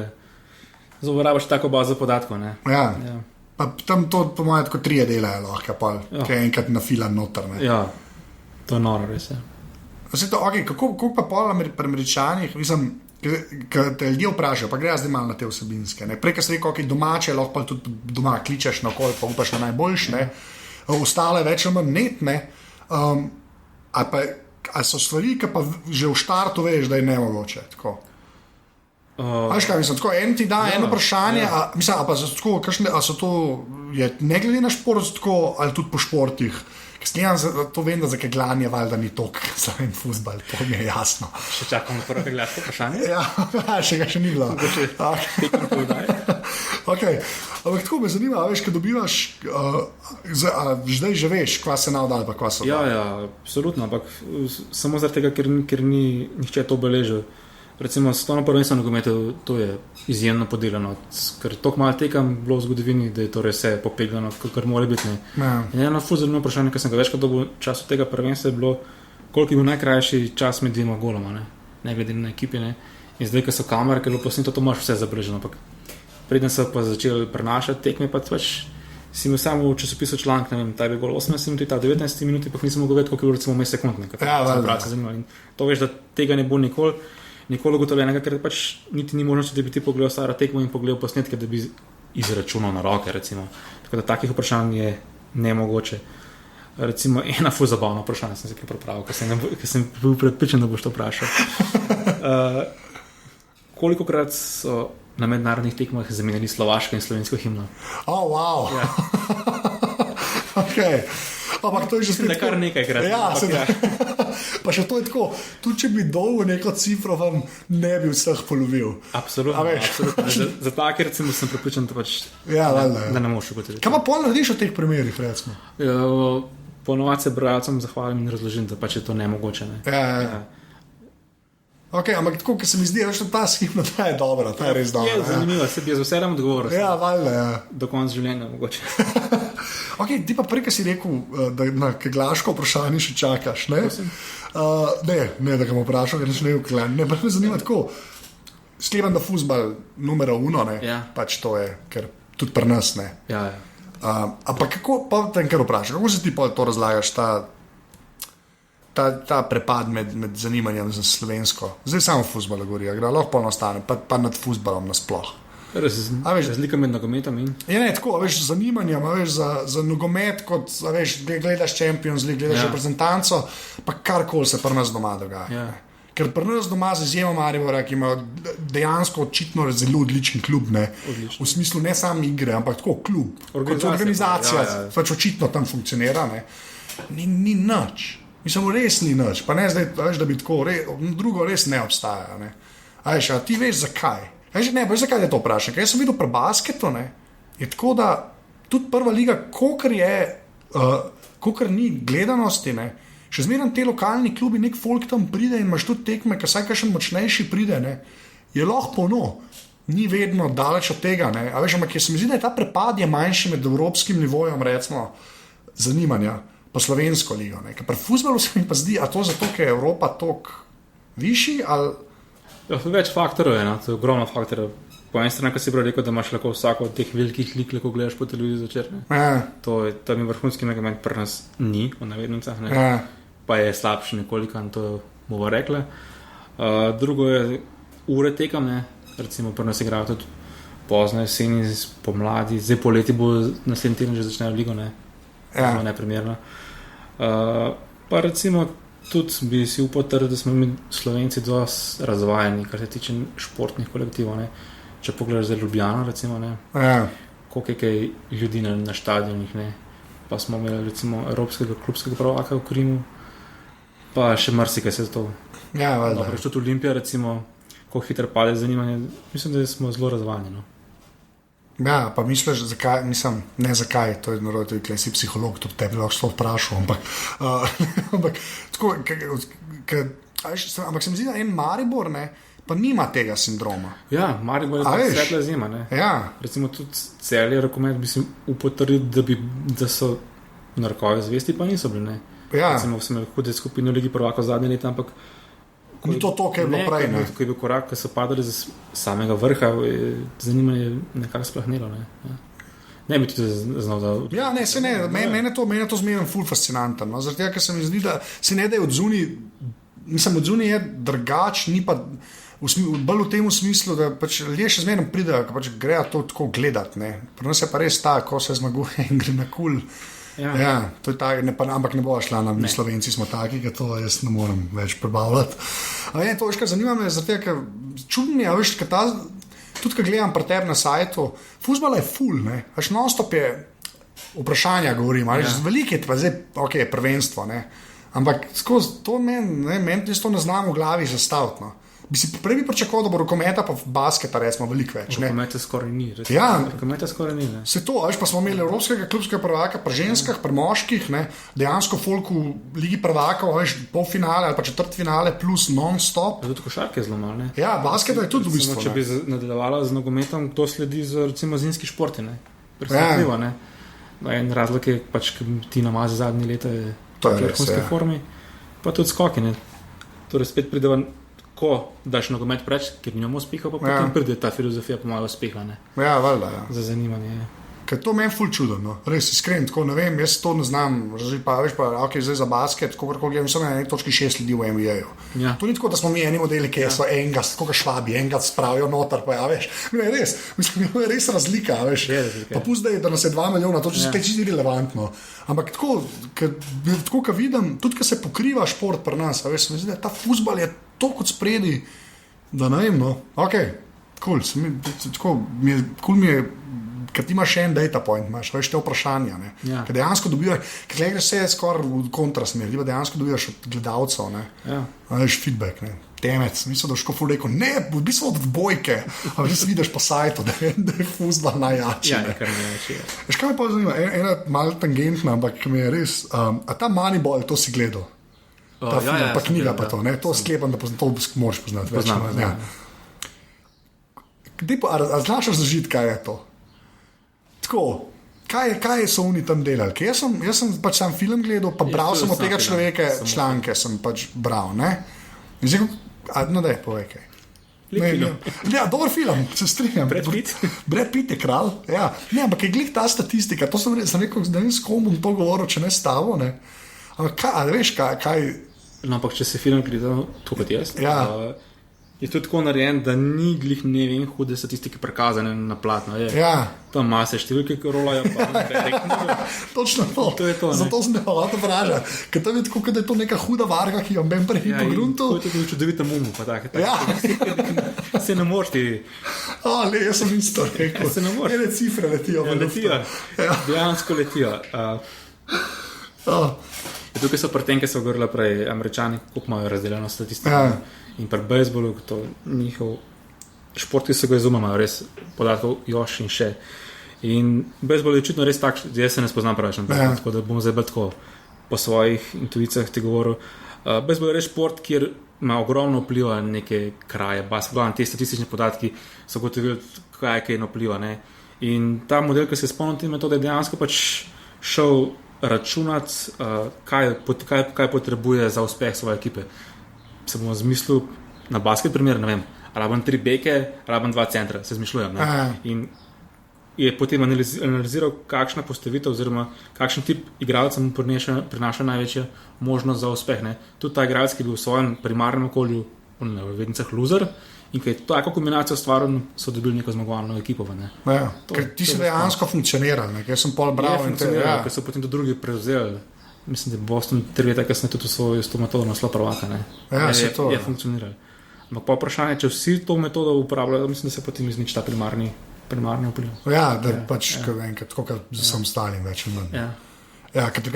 Zauporabiš tako bazo podatkov. Ne? Pa tam to po mojem tako 3 delajo lahko, ki je enkrat nafila notrne. To je noro, res je. Kako pa pol pri Američanih, mislim, ker te ljudje vprašajo, pa grejo zdaj malo na te vsebinske. Prej, ko si rekel, domače, lahko pa tudi doma kličeš na okol, pa upaš na najboljš, ostale več ali manj netne. Ali so stvari, ki pa že v štartu veš, da je nemogoče. Veš kaj, mislim, en ti da eno vprašanje, a so to, ne glede na šport, ali tudi po športih. To vem, da za keglanje valjda ni tok za en fuzbal, to mi je jasno. Še čakam na prvo keglaško vprašanje? Še ga še ni bilo. Ampak tako me zanima, veš, kad dobivaš, zdaj že veš, kva se navdal, pa kva so dal. Absolutno, ampak samo zaradi tega, ker ni nihče to obeležil. Recimo, svetovno prvenstvo nogometu, to je izjemno podeljeno, ker toliko malo tekam bilo v zgodovini, da je to res vse popegljeno, kar mora biti. In eno fuzilno vprašanje, ki sem ga večkrat dobil v času tega prvenstva, je bilo, koliko je bil najkrajši čas med dvema goloma, ne glede na ekipi. Ne. In zdaj, ko so kamere, ker je bilo posneto, to imaš vse zabeleženo. Preden so pa začeli prenašati tekme, pa pač si imel samo v časopisu članek, ne vem, ta je bil 18 minut, ta 19 minut, pa nisem mogel vedeti, koliko je bilo recimo vmes sekund. In to veš, da tega ne bo nikoli ugotovljenega, ker pač niti ni možnosti, da bi ti pogledal staro tekmo in pogledal posnetke, da bi izračunal na roke, recimo. Tako da takih vprašanj je nemogoče. Recimo, ena zabavna vprašanja sem se kaj pripravil, ker sem bil prepričan, da boš to vprašal. Kolikokrat so na mednarodnih tekmah zamenjali slovaško in slovensko himno? Wow! Ampak to je že spet nekaj nekajkrat. Pa še to je tako, tudi če bi dolgo neko cifro vam ne bi vseh polovil. Absolutno. Zato, ker sem prepričan, da ne moš ugotoviti. Kaj pa pol narediš o teh primerih, recimo? Ponovadi se bralcem zahvalim in razložim, da pač je to nemogoče. Ampak tako, ker se mi zdi, da ta schema ta je dobra, ta je res dobra. Je zanimiva, se bi z vsem odgovoril. Do konca življenja mogoče. Ti pa prej, ki si rekel, da na keglaško vprašanje še čakaš, ne? Ne, da ga bom vprašal, ker ne vklan. Ne, pa me zanima tako, sklepam, da fuzbal numero 1, ne? Pač to je, ker tudi pri nas, ne? Ampak kako, pa tem, kar vprašam, kako se ti pa to razlagaš, ta prepad med zanimanjem za slovensko. Zdaj samo fuzbal govori, lahko polnostane, pa nad fuzbalom nasploh. Razlika med nogometom in... Je ne, tako, veš, zanimanjem, veš, za nogomet, kot, veš, gledaš Champions League, gledaš reprezentanco, pa karkoli se pri nas doma dogaja. Ker pri nas doma z izjemo Maribora, ki ima dejansko očitno zelo odličen klub, ne? V smislu ne samo igre, ampak tako klub, kot organizacija, pač očitno tam funkcionira, ne? Ni nič. Mislim, res ni nič, pa ne zdaj, veš, da bi tako, drugo res ne obstaja, ne? A ti veš zakaj? Veš zakaj te to vprašam? Ker jaz sem videl pri basketu, ne? Je tako, da tudi prva liga, kolikor ni gledanosti, ne? Še zmeraj te lokalni klubi, nek folk tam pride in imaš tudi tekme, ker vsaj kakšen močnejši pride, ne? Je lahko polno, ni vedno daleč od tega, ne? A veš, ampak se mi zdi, da je ta prepad je manjši med evropskim nivojem, recimo, zanimanja pa slovensko ligo, ne? Ker pri fuzbalu se mi pa zdi, a to zato, ker je Evropa toliko višji, ali... Ja, več faktorov je, to je ogromno faktorov. Po eni strani, ko si prav rekel, da imaš lahko vsako od teh velikih lik, ko gledaš po televiziji začer. To je vrhunski nogomet pri nas ni, v navednicah, ne. Pa je slabši nekoliko, to bomo rekli. Drugo je ure tekam, ne. Recimo pri nas igrajo tudi pozno jeseni, pomladi, zdaj poleti bo naslednji teden že začnejo ligo, ne. Zelo neprimerno. Pa recimo tudi bi si upal trditi, da smo mi Slovenci dosti razvajeni, kar se tiče športnih kolektivov, ne. Če pogledaš za Ljubljano, recimo, ne. Koliko je kaj ljudi na štadionih, ne. Pa smo imeli recimo evropskega klubskega prvaka v Krimu, pa še marsikaj se to. Ja, valjda. Tudi Olimpija, recimo, koliko hitro pade zanimanje, mislim, da smo zelo razvajeni, no. Ja, pa misliš, zakaj, mislim, ne zakaj, to je narobe, tudi klej si psiholog, tudi tebi lahko to vprašal, ampak tako, ampak se mi zdi, da en Maribor, ne, pa nima tega sindroma. Ja, Maribor je svetla zima, ne. Ja. Recimo tudi Celje rokomet bi si upotrdil, da so narkovi zvesti, pa niso bili, ne. Ja. Recimo smo hude skupine v Ligi prvakov zadnje leta, ampak ni to, kaj je bilo prej, ne. Ko je bil korak, ko so padali z samega vrha, zanimanje nekako splahnilo, ne. Ja. Ne bi tudi znal, da... Ja, ne, se ne, mene to zmerno ful fascinantno, no, zaradi tega, ker se mi zdi, da se ne da je od zunaj je drugač, ni pa bolj v tem smislu, da pač ljudje še zmerno pridejo, ko pač grejo to tako gledati, ne. Pri nas je pa res ta, ko se zmaguje in gre na kul. Ja, to je tako, ampak ne bo šla nam, mi Slovenci smo taki, da to jaz ne morem več prebavljati. To veš, kar zanima me, zaradi tega, ker čudno je, veš, tudi, ko gledam pri tebi na sajtu, fuzbala je ful, ne, veš, non-stop je vprašanja govorim, veš, veliko je pa zdaj, ok, prvenstvo, ne, ampak skozi to meni to ne znam v glavi zastaviti, no. Prej bi pričakoval, da bo rokometa pa basketa recimo veliko več. Rokometa skoraj ni. Rokometa skoraj ni, ne. Se to, veš, pa smo imeli evropskega klubskega prvaka pri ženskah, pri moških, ne, dejansko folk v Ligi prvakov, veš, polfinale ali pa četrtfinale plus non-stop. Tudi košarke je zelo malo, ne. Ja, basketa je tudi v bistvu. Če bi nadaljevala z nogometom, to sledi z recimo zimski športi, ne. Presenetljivo, ne. En razlog je pač, ker Tina Maze zadnje leta je v vrhunski formi, pa tudi skoki, ne. Torej spet prideva, ko daš nogomet preč, ker nimamo uspeha, pa potem pride ta filozofija pomalo uspeha, ne. Ja, valjda, ja. Za zanimanje, ja. Ker to meni ful čudno, no. Res iskren, tako ne vem, jaz to ne znam, pa veš pa, ok, zdaj za basket, koliko gledam, sem na nek točki 6 ljudi v NBA-ju. Ja. To ni tako, da smo mi eni modeli, ki so enega, koliko švabi, enega spravijo noter, pa ja, veš. Ne, res, mislim, je res razlika, veš. Pa pust, da nas je 2 milijona, to je čisto irelevantno. Ampak tako, ko vidim, tudi, ko se pokriva šport pri nas, veš, se mi zdi, da ta fuzbal je toliko od spredi, da ne vem, no, ok, cool, mi je, ker ti imaš še en data point, imaš več te vprašanja, ne. Ja. Ker dejansko dobivaš, ker gledaš vse skoraj v kontrasmer, dejansko dobivaš od gledalcev, ne. Ja. Veš, feedback, ne. Temec, mislim, da ško ful rekel, ne, v bistvu od bojke, a že si vidiš po sajtu, da je fuzbal najjači. Ja, nekaj najjači. Veš, kaj me pa zanima, ena malo tangentna, ampak ki mi je res, a ta Moneyball, to si gledal? Ta film, pa knjiga pa to, ne, to sklepam, da to moraš poznati. Poznam, ja. A znaš razložiti, kaj je to? Tako, kaj so oni tam delali? Jaz sem pač sam film gledal, pa bral sem od tega človeka, članke sem pač bral, ne? In zdaj, no daj, povej kaj. Ja, dober film, se strinjam. Brad Pitt je kralj, ja. Ne, ampak je glih ta statistika, to sem rekel, da ne s kom bom to govoril, če ne s tabo, ne? Ampak veš, kaj No, ampak če se film gledal, to kot jaz, je to tako narejen, da ni glih ne vem hude statistike prikazane na platno. Tam mase številke, ki rolajo, pa točno to. To je to. Zato sem ne hvala to vražati. Ker tam je tako, da je to neka huda varga, ki jo ben prehi po gruntu. To je tudi čudovita mumu, pa tako. Se ne moreš ti... jaz sem isto rekel. Se ne moreš. Ene cifre letijo. Dejansko letijo. Tukaj so pri tem, ki so govorili prej, Američani, kako imajo razdeljeno statistiko. In pri bejzbolu, to njihov šport, ki se ga izuma, imajo res podatkov još in še. In bejzbol je očitno res tak, jaz se ne spoznam preveč na bejzbol, tako da bom zdaj bolj tako po svojih intuicijah ti govoril. Bejzbol je res šport, kjer ima ogromno vpliva na neke kraje, basketball, te statistične podatki so gotovili, kaj vpliva. Ne? In ta model, ki se spomnim te metode, je dejansko pač šel računati, kaj potrebuje za uspeh svoje ekipe. Se bomo zmislil na basket primer, ne vem, rabim 3 beke, rabim 2 centra, se zmišljujem. In je potem analiziral, kakšna postavitev oziroma kakšen tip igralca mu prinaša največja možnost za uspeh. Ne. Tudi ta igralec, ki je bil v svojem primarnem okolju v vednicah loser in ki je tako kombinacijo stvaril, so dobili neko zmagovalno ekipo. Ker ti si dejansko funkcioniral, ker sem pol bral in ker so potem tudi drugi prevzeli. Mislim, da Boston 3 leta kasneje tudi v svojo to metodo naslov prvaka. Je funkcioniral. Ampak pa vprašanje, če vsi to metodo uporabljajo, mislim, da se potem izniči ta primarni vpliv. Tako kot sem stalim več in manj.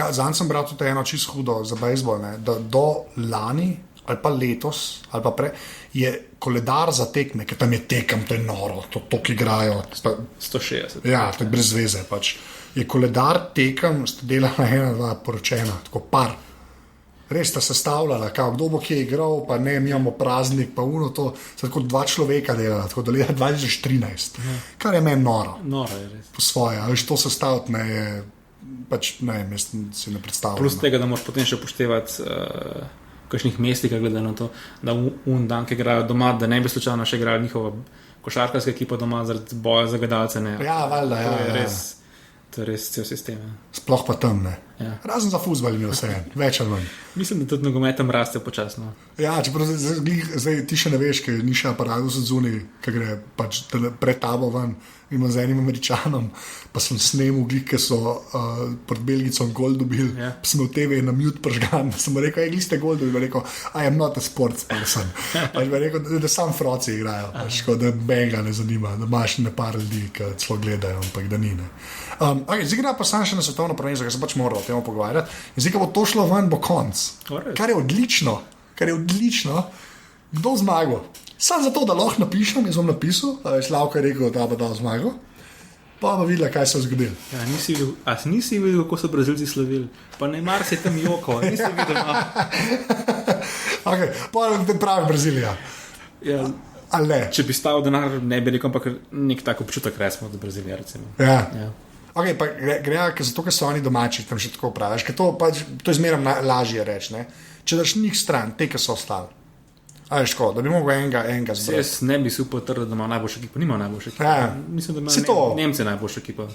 Zanj sem bral tudi eno čisto hudo za bejzbol, da do lani ali pa letos ali pa prej je koledar za tekme, ker tam je tekem, to je noro, to ki igrajo 160. To je brez veze pač. Je koledar tekem, sta delala 1-2 poročena, tako par. Res sta sestavljala, kdo bo kje igral, pa ne, mi imamo praznik, pa to, tako 2 človeka delala, tako do leta 2013. Kar je meni noro. Noro je res. Po svoje, ali to sestaviti me je, pač ne, jaz si ne predstavljam. Plus tega, da moraš potem še upoštevati v kakšnih mestih, glede na to, da dan, ki igrajo doma, da ne bi slučajno še igrali njihova košarkarska ekipa doma zaradi boja za gledalce. Valjda, To je res cel sistem. Sploh pa tam ne. Razen za fuzbal je vse, več ali manj. Mislim, da tudi nogometem raste počasno. Čeprav zdaj ti še ne veš, ker ni še aparat zunaj, ki gre pač pred tabo ven. Ima z enim Američanom, pa sem snemal ki so pred Belgicom gol dobili, pa sem v TV na mute pržgan, sem rekel, gliste gol dobili, rekel, I am not a sports person. Rekel, da sam froci igrajo, da benga ne zanima, da imaš nepar ljudi, ki celo gledajo, ampak da ni. Zdaj gre pa sam še na svetovno prvenstvo, ker se pač moral o tem pogovarjati. In zdaj, ko bo to šlo ven, bo konc. Kar je odlično. Kdo zmagal? Sam zato, da lahko napišem, jaz bom napisal, Slavko je rekel, da bo dal zmago, pa videla, kaj se je zgodilo. Nisi videl, kako so Brazilci slavili, pa Neymar se je tam jokal, nisi videl. Pa pravi Brazilija. Če bi stal denar, ne bi rekel, ampak nek tak občutek resmo od Brazilija, recimo. Pa gre, zato, ker so oni domači, tam še tako praviš, ker to je zmeraj lažje reči, ne? Če daš njih stran, te, ki so ostali. Da bi mogel enega zbrati. Jaz ne bi si upotrdil, da ima najboljša ekipa. Nima najboljša ekipa. Mislim, da ima Nemce najboljša ekipa.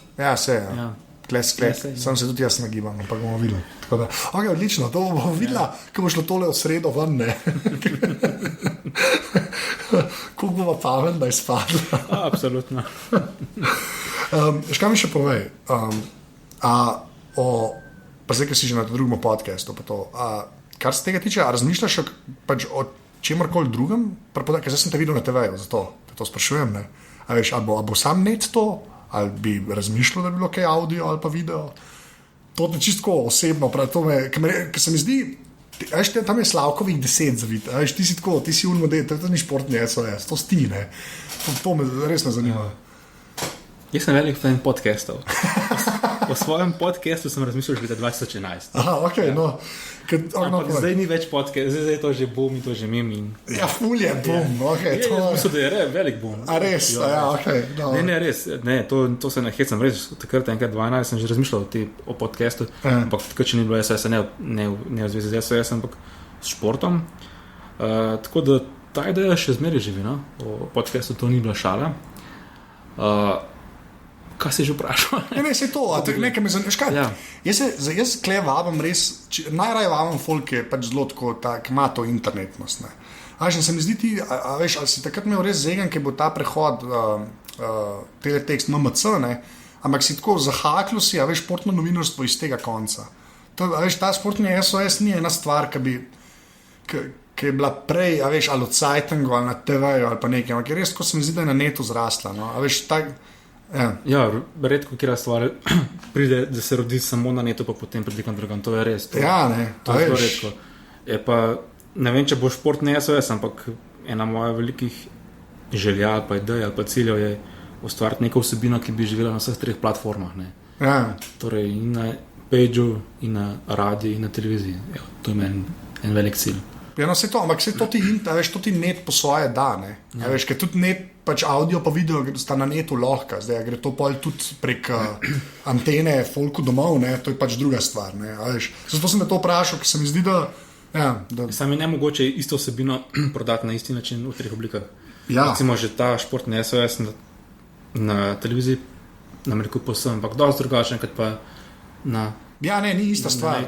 Sam se tudi jaz nagibam, pa bomo videli. Odlično, to bomo videla, ko bo šlo tole v sredo ven, ne. Kako bo pamet, da je spadla. Absolutno. Škaj mi še povej, pa zdaj, ki si že na drugem podcastu, kar se tega tiče, razmišljaš pač o čemorkoli drugem, ker zdaj sem te videl na TV-ju, zato te to sprašujem, ne? Ali bo sam net to, ali bi razmišljal, da bi bilo kaj audio ali pa video. To je čisto osebno, ker se mi zdi, tam je Slavkovih 10 zavit, ti si unmodel, to ni športni SOS, to sti, ne? To me res ne zanima. Jaz sem velik fan podcastov. Po svojem podcastu sem razmišljal že leta 2011. Zdaj ni več podcast, zdaj je to že boom in to že meme. Ful je boom. Mislim, da je velik boom. Res? Ne, res. Ne, to se ne hecam, res. Takrat enkrat 12 sem že razmišljal o podcastu, ampak takrat, če ni bilo SOS, ne v zvezi z SOS, ampak s športom. Tako da ta ideja še zmeraj živi, no? O podcastu to ni bila šala. Kaj si že vprašal? Ne, se to, nekaj me zanima. Ja. Jaz klej vabim res, najraje vabim folk, je pač zelo tako, ki ima to internetnost. Ne. Se mi zdi ti, veš, ali si takrat imel res zegen, ki bo ta prehod teletekst MMC, ne, ampak si tako zahakljal si, a veš, športno novinarstvo iz tega konca. To, a veš, ta športni SOS ni ena stvar, ki je bila prej, a veš, ali od Sajtengu, ali na TV-ju, ali pa nekaj, ampak je res, ko se mi zdi, da je na netu zrasla, no, a veš, Ja, redko kjera stvar pride, da se rodi samo na netu, pa potem pride kam drugam. To je res. To je zelo redko. Je pa, ne vem, če bo športni SOS, ampak ena moja velikih želja ali pa ideja ali pa ciljev je ustvariti neko vsebino, ki bi živela na vseh 3 platformah. Ne. Ja. Torej in na pageu, in na radiju, in na televiziji. Ja, to je meni en velik cilj. Ja, no, ampak se to ti veš, to ti net po svoje da, ne. Ja. Veš, ker tudi net, pač audio pa video sta na netu lahko, zdaj gre to pol tudi prek antene, folku domov, ne, to je pač druga stvar, ne, veš. Zato sem me to vprašal, ker se mi zdi, da... Sam je nemogoče isto vsebino prodati na isti način v 3 oblikah. Ja. Recimo že ta športni SOS na televiziji nam rekel posebno, ampak dosti drugačen, kot pa na... Ja, ne, ni ista stvar.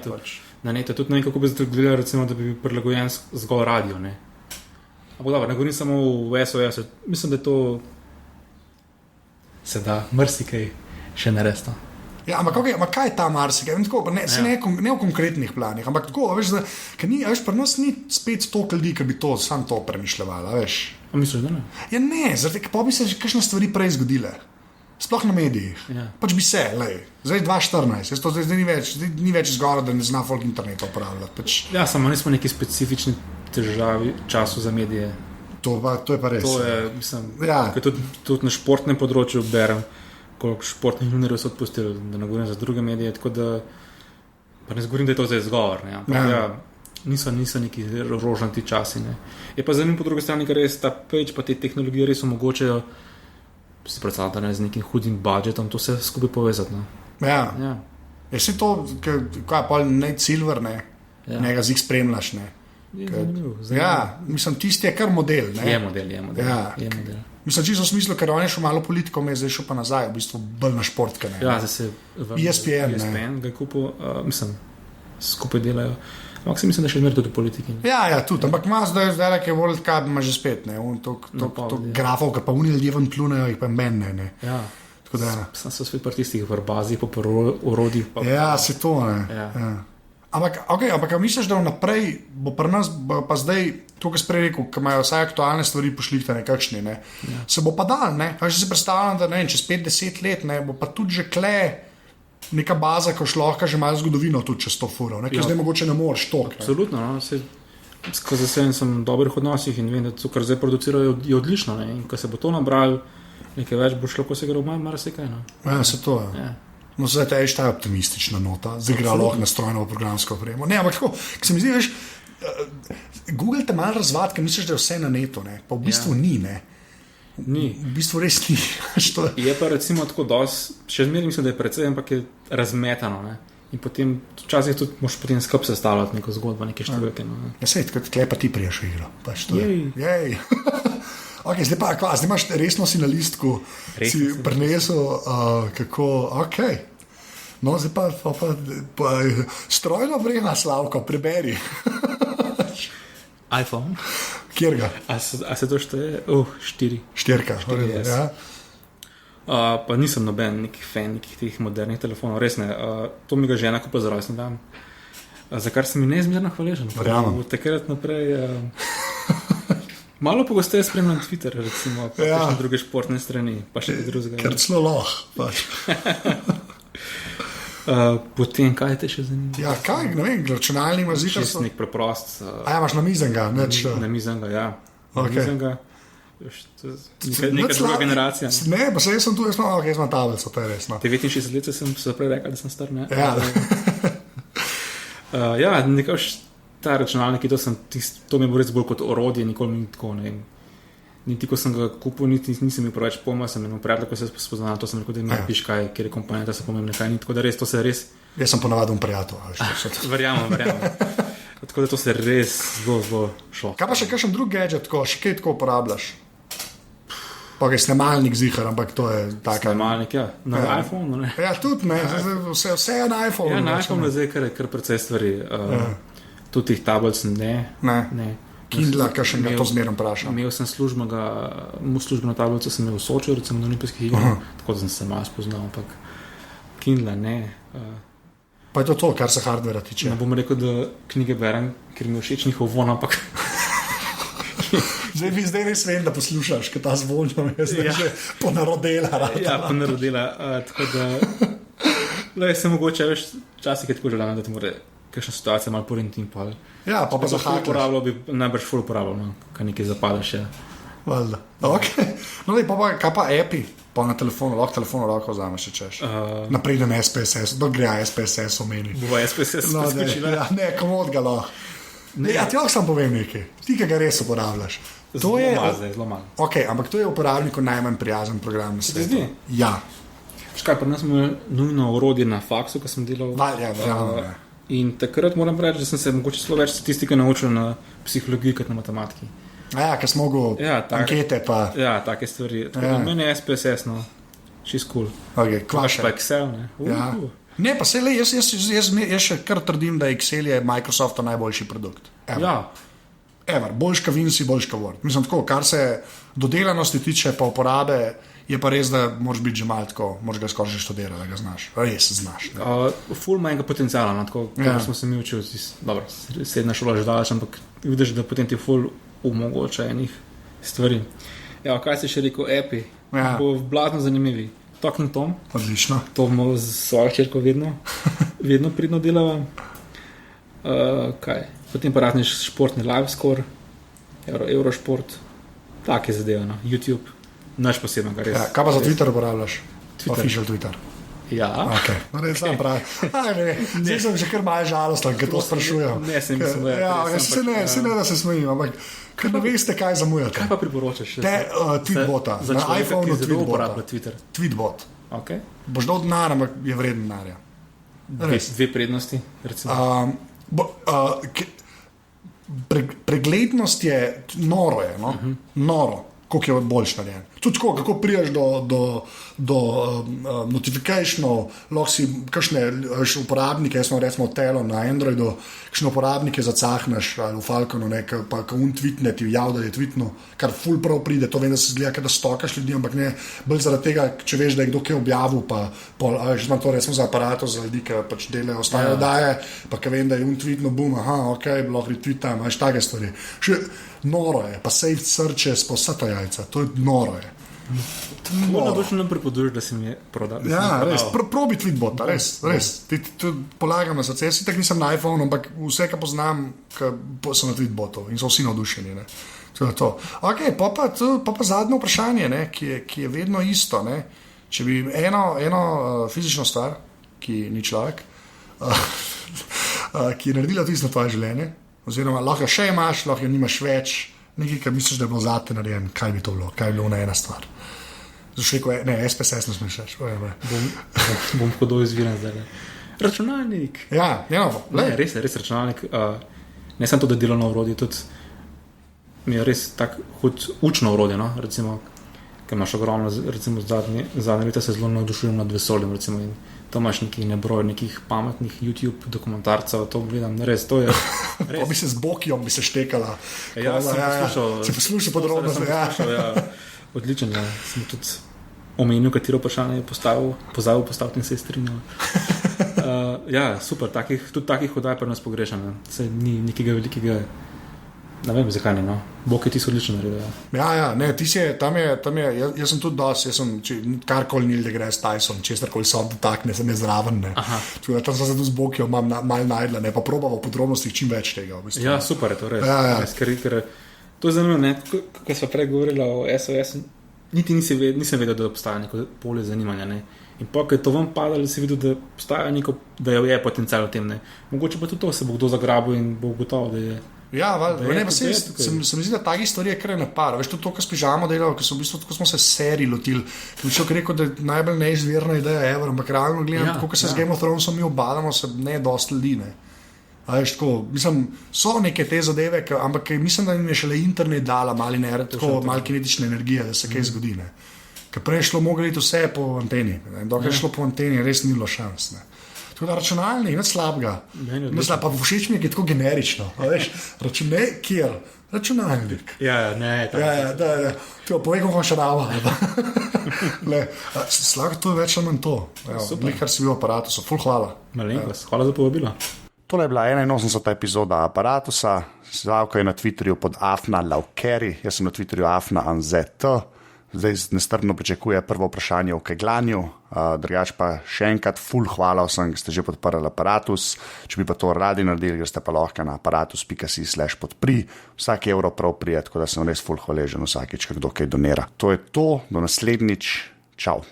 Na netu, tudi ne vem, kako bi zato gledali, recimo, da bi bil prilagojen zgolj radio, ne. Ampak dobro, ne govorim samo v SOS, mislim, da to se da marsikaj še narediti. Ja, ampak kaj je ta marsikaj? Ne v konkretnih planih, ampak tako, veš, ker ni, veš, pri nas ni spet toliko ljudi, ki bi to sam to premišljevali, veš. A misliš, da ne? Ja, ne, zaradi, pa bi se že kakšne stvari prej zgodile. Sploh na medijih. Ja. Pač bi se, zdaj 2014, zdaj ni več zgora, da ne zna folk interneta upravljati. Pač. Ja, samo nismo neki specifični težavi času za medije. To je pa res. To je, mislim, tudi na športnem področju berem, koliko športnih novinarjev so odpustili, da ne govorim za druge medije, tako da, pa ne zgovorim, da je to zdaj zgovor, ne, ampak niso neki rožnati časi, ne. Je pa zanimivo po drugi strani, ker res ta page pa te tehnologije res omogočajo, si predstavljam, da ne z nekim hudim budžetom to vse skupaj povezati, ne. Ja. Je si to, kaj pa ne Silver, ne, njega zik spremljaš, ne. Je zanimivo. Ja, mislim, tisti je kar model, ne. Je model. Ja. Mislim, čisto v smislu, ker on je šel malo politiko, me je zdaj šel pa nazaj, v bistvu bolj na športke, ne. Ja, zdaj se ESPN ga je kupil, mislim, skupaj delajo. Ampak se mislim, da še zmeraj tudi v politiki. Ja, tudi, ampak ima zdaj je World Cup, ima že spet, ne, to grafov, ki pa unili ljevem plunejo, jih pa menne, ne. Ja, sem se svet par tistih v bazi, pa urodih. Ja, se to, ne. Ja. Ampak misliš, da vnaprej bo pri nas, pa zdaj, to, kar si prej rekel, ki imajo vsaj aktualne stvari pošlihtane, kakšni, ne, se bo pa dal, ne, kaj si predstavljam, da ne, čez 5-10 let, ne, bo pa tudi že neka baza, ko šlohka že malo zgodovino tudi čez to furo, ne, zdaj mogoče ne moreš to. Absolutno, no, skozi vse sem v dobrih odnosih in vem, da to, kar zdaj producirajo, je odlično, ne, in ko se bo to nabral, nekaj več bo šlo, ko se gre v marsikaj, no. Ja, se to je. Ja. No, zdaj je ta optimistična nota, zdaj igra lahko nastrojeno v programsko opremo. Ne, ampak tako, ko se mi zdi, veš, Google te malo razvad, ker misliš, da je vse na netu, ne, pa v bistvu ni, ne. Ni. V bistvu res ni. Je pa recimo tako še zmeraj mislim, da je precej, ampak je razmetano, ne. In potem včasih tudi moš potem skup sestavljati neko zgodbo, neke številke. No. Ja, sej, tkaj pa ti priješ v igro. Pač to je. Jej. Ok, zdaj pa, zdaj imaš resno si na listku, si prinesel, kako, ok. No, zdaj pa strojno vrena, Slavko, preberi. iPhone. Kjer ga? A se to šteje? 4. 4, ja. Pa nisem noben nekih fan nekih teh modernih telefonov, res ne. To mi ga žena kupa za rojstni dan. Za kar sem mi neizmerno hvaležen. Verjamem. Od takrat naprej malo pogosteje spremljam Twitter, recimo, pa še druge športne strani, pa še drugega. Ker celo lahko. Potem, kaj te še zanima? Ja, kaj, ne vem, računalnik ima zika. Čistnik preprost. Imaš namizenga? Namizenga, ja. Okay. Namizenga. Neka druga generacija. Ne, pa se jaz sem tu, jaz imam tablico, to je resno. 69 let sem se prej rekel, da sem star, ne? Ja. Ja, nekaj ta računalnik, to mi bo res bolj kot orodje, nikoli mi tako, ne vem. Niti ko sem ga kupil, nisem imel preveč pojma, sem imel predlog, ko se spoznal, to sem rekel, da mi napiš kaj, kjer je komponenta, se pomembne kaj ni, tako da res, to se res... Jaz sem ponavadom prijatelj. Verjamem. Tako da to se res zelo šlo. Kaj pa še kakšen drug gadget, še kaj tako uporabljaš? Pa je snemalnik zihar, ampak to je tako. Snemalnik, ja. Na iPhonu, ne? Ja, tudi ne. Vse je na iPhonu. Ja, na iPhonu je zdaj kar precej stvari. Tudi tih tablic ne. Kindla, kar še me to zmerno vpraša. Imel sem službeno tablico, sem imel v Sočiju, recimo na olimpijskih igrah, tako da sem se malo spoznal, ampak Kindla ne. Pa je to, kar se hardvera tiče. Ne bom rekel, da knjige berem, ker mi je všeč njihov von, ampak... Zdaj res vem, da poslušaš, ker ta zvon je zdaj že ponarodela. Ja, ponarodela. Tako da se mogoče več časih je tako želano, da ti mora kakšna situacija malo porinti in pa... Ja, pa za uporabljal bi najbrž ful uporabljal, no, kaj nekaj zapadeš. Ja. Valjda. Ok. No, kaj pa appi? Pa na telefonu, lahko vzameš, če češ. Napredem SPSS, dok gre SPSS omeni. Bova SPSS skočila. Ja, ne, komod ga lahko. Ja, ti lahko sam povem nekaj. Ti, ki ga res uporabljaš. Zelo malo. Ok, ampak to je uporabniku najmanj prijazen program na svetu. Ja. Škaj, pri nas smo nujno orodje na faksu, ko sem delal. Ja. In takrat moram reči, da sem se mogoče zelo več statistike naučil na psihologiji kot na matematiki. Ja, ker smo mogli ankete pa... Ja, take stvari. Tako da meni je SPSS, no, she's cool. Ok, kvaše. Pa Excel, ne. Ja. Ne, pa se le, jaz še kar trdim, da Excel je Microsoftov najboljši produkt. Ever. Boljška Vinci, boljška Word. Mislim tako, kar se dodelanosti tiče pa uporabe, je pa res, da moraš biti že malo tako, moraš ga skoraj že študirati, da ga znaš. Res znaš. Ful manjega potenciala, no, tako, kar smo se mi učili, dobro, srednja šola že daleč, ampak vidiš, da potem ti ful omogoča enih stvari. Ja, kaj si še rekel, appi, bo blatno zanimivi. Talking Tom. Odlično. To bomo z svojo hčerko vedno pridno delava. Kaj? Potem pa razniš športni live score, Eurošport, take zadeve, no. YouTube, naš posebno, kar res. Ja, kaj pa za Twitter uporabljaš? Official Twitter. Ja. Ok, no res sam pravi. Zdaj sem že kar malo žalosten, ker to sprašujem. Ne, se mislim, se ne, da se smejim, ampak ker ne veste, kaj zamujate. Kaj pa priporočaš? Tweetbota. Na iPhonu Twitter. Tweetbot. Ok. Boš dal denar, ampak je vreden denarja. Dve prednosti, recimo. Preglednost je noro, noro, koliko je boljš narejen. Tudi tako, kako prijaš do notifikationov, lahko si kakšne uporabnike, jaz smo recimo Telo na Androidu, kakšne uporabnike zacahneš ali v Falconu, pa ko tweetne ti jav, da je tweetno, kar ful prav pride, to vem, da se zgleda, da stokaš ljudi, ampak ne, bolj zaradi tega, če veš, da je kdo kaj objavil, pa že imam to recimo za aparato, za ljudi, ki pač delajo ostale oddaje, pa ko vem, da je tweetno, bum, ok, lahko retweetam, imaš take stvari. Noro je, pa saved searches, pa vsa ta jajca, to je noro je. Moram točno nam pripoduješ, da si mi je prodal. Ja, res, probi tweetbota, res. Ti polagam na srce, jaz tako nisem na iPhone, ampak vse, kar poznam, so na tweetbotu in so vsi navdušeni. Ok, pa zadnje vprašanje, ne, ki je vedno isto. Ne. Če bi eno fizično stvar, ki ni človek, ki je naredila tisto tvoje življenje, oziroma lahko še imaš, lahko jo nimaš več, nekaj, kar misliš, da je bilo zate narejen, kaj bi to bilo, kaj bi bilo na ena stvar. Ne, SPSS ne smeš reči. Bom hodil izviren zdaj. Računalnik. Ja, res računalnik. Ne samo to, da delovno orodje, tudi mi je res tako učno orodje, no? Recimo, ker imaš ogromno, recimo zadnje leta se zelo navdušujem nad vesoljem, recimo, in to imaš nekih pametnih YouTube dokumentarcev, to gledam, res, to je res. Pa bi se z Bokijom bi se štekala. Ja, sem poslušal. Se poslušal podrobno. Odličen, ja. Sem tudi omenil, katero vprašanje je pozabil postaviti in se je strinjal. Ja, super, tudi takih oddaj pa nas pogrešam. Se ni nekega velikega, ne vem, zakaj ne, no. Bok je tisto odlično naredil. Ja, ne, tam je, jaz sem tudi karkoli Neil deGrasse Tyson, čestarkoli se on dotakne, sem je zraven, ne. Tudi tam sem se tudi z Bokijo malo najdla, ne, pa probava v podrobnostih čim več tega. V bistvu. Ja, super je to res. Ja. Ker to je zanimivo, ne, ko smo prej govorili o SOS, niti nisem vedel, da obstaja neko polje zanimanja, ne. In pa, ko je to vam padalo, si videl, da obstaja neko, da je potencial v tem, ne. Mogoče pa tudi to se bo kdo zagrabil in bo gotovo, da je... Ja, se mi zdi, da takih stvari je kar napar. Veš, to, kar s pižamo delal, ker so v bistvu tako smo se seriji lotili. Človek rekel, da je najbolj neizvirna ideja ever, ampak realno gledam, tako, ko se z Game of Thronesom mi obadamo, se ne dosti ljudi, ne. Mislim, so neke te zadeve, ampak mislim, da jim je šele internet dala malo kinetične energije, da se kaj zgodi. Ker prej je šlo mogli vse po anteni. Dokler je šlo po anteni, res ni bilo šans. Tako da računalnik, nič slabega. Pa všeč mi je tako generično. Računalnik. Povej, kako še rava. Slabo, to je več ali manj to. Kar si bil v Aparatusu. Ful, hvala. Hvala za povabilo. Tole je bila 81. epizoda Aparatusa. Slavko je na Twitterju pod @laukeri, jaz sem na Twitterju @anzet. Zdaj nestrpno pričakuje prvo vprašanje o kegljanju. Drugač pa še enkrat ful hvala vsem, ki ste že podprli Aparatus. Če bi pa to radi naredili, greste pa lahko na aparatus.si/podpri. Vsak evro prav prije, tako da sem res ful hvaležen vsakič, kdo kaj donira. To je to, do naslednjič. Čau.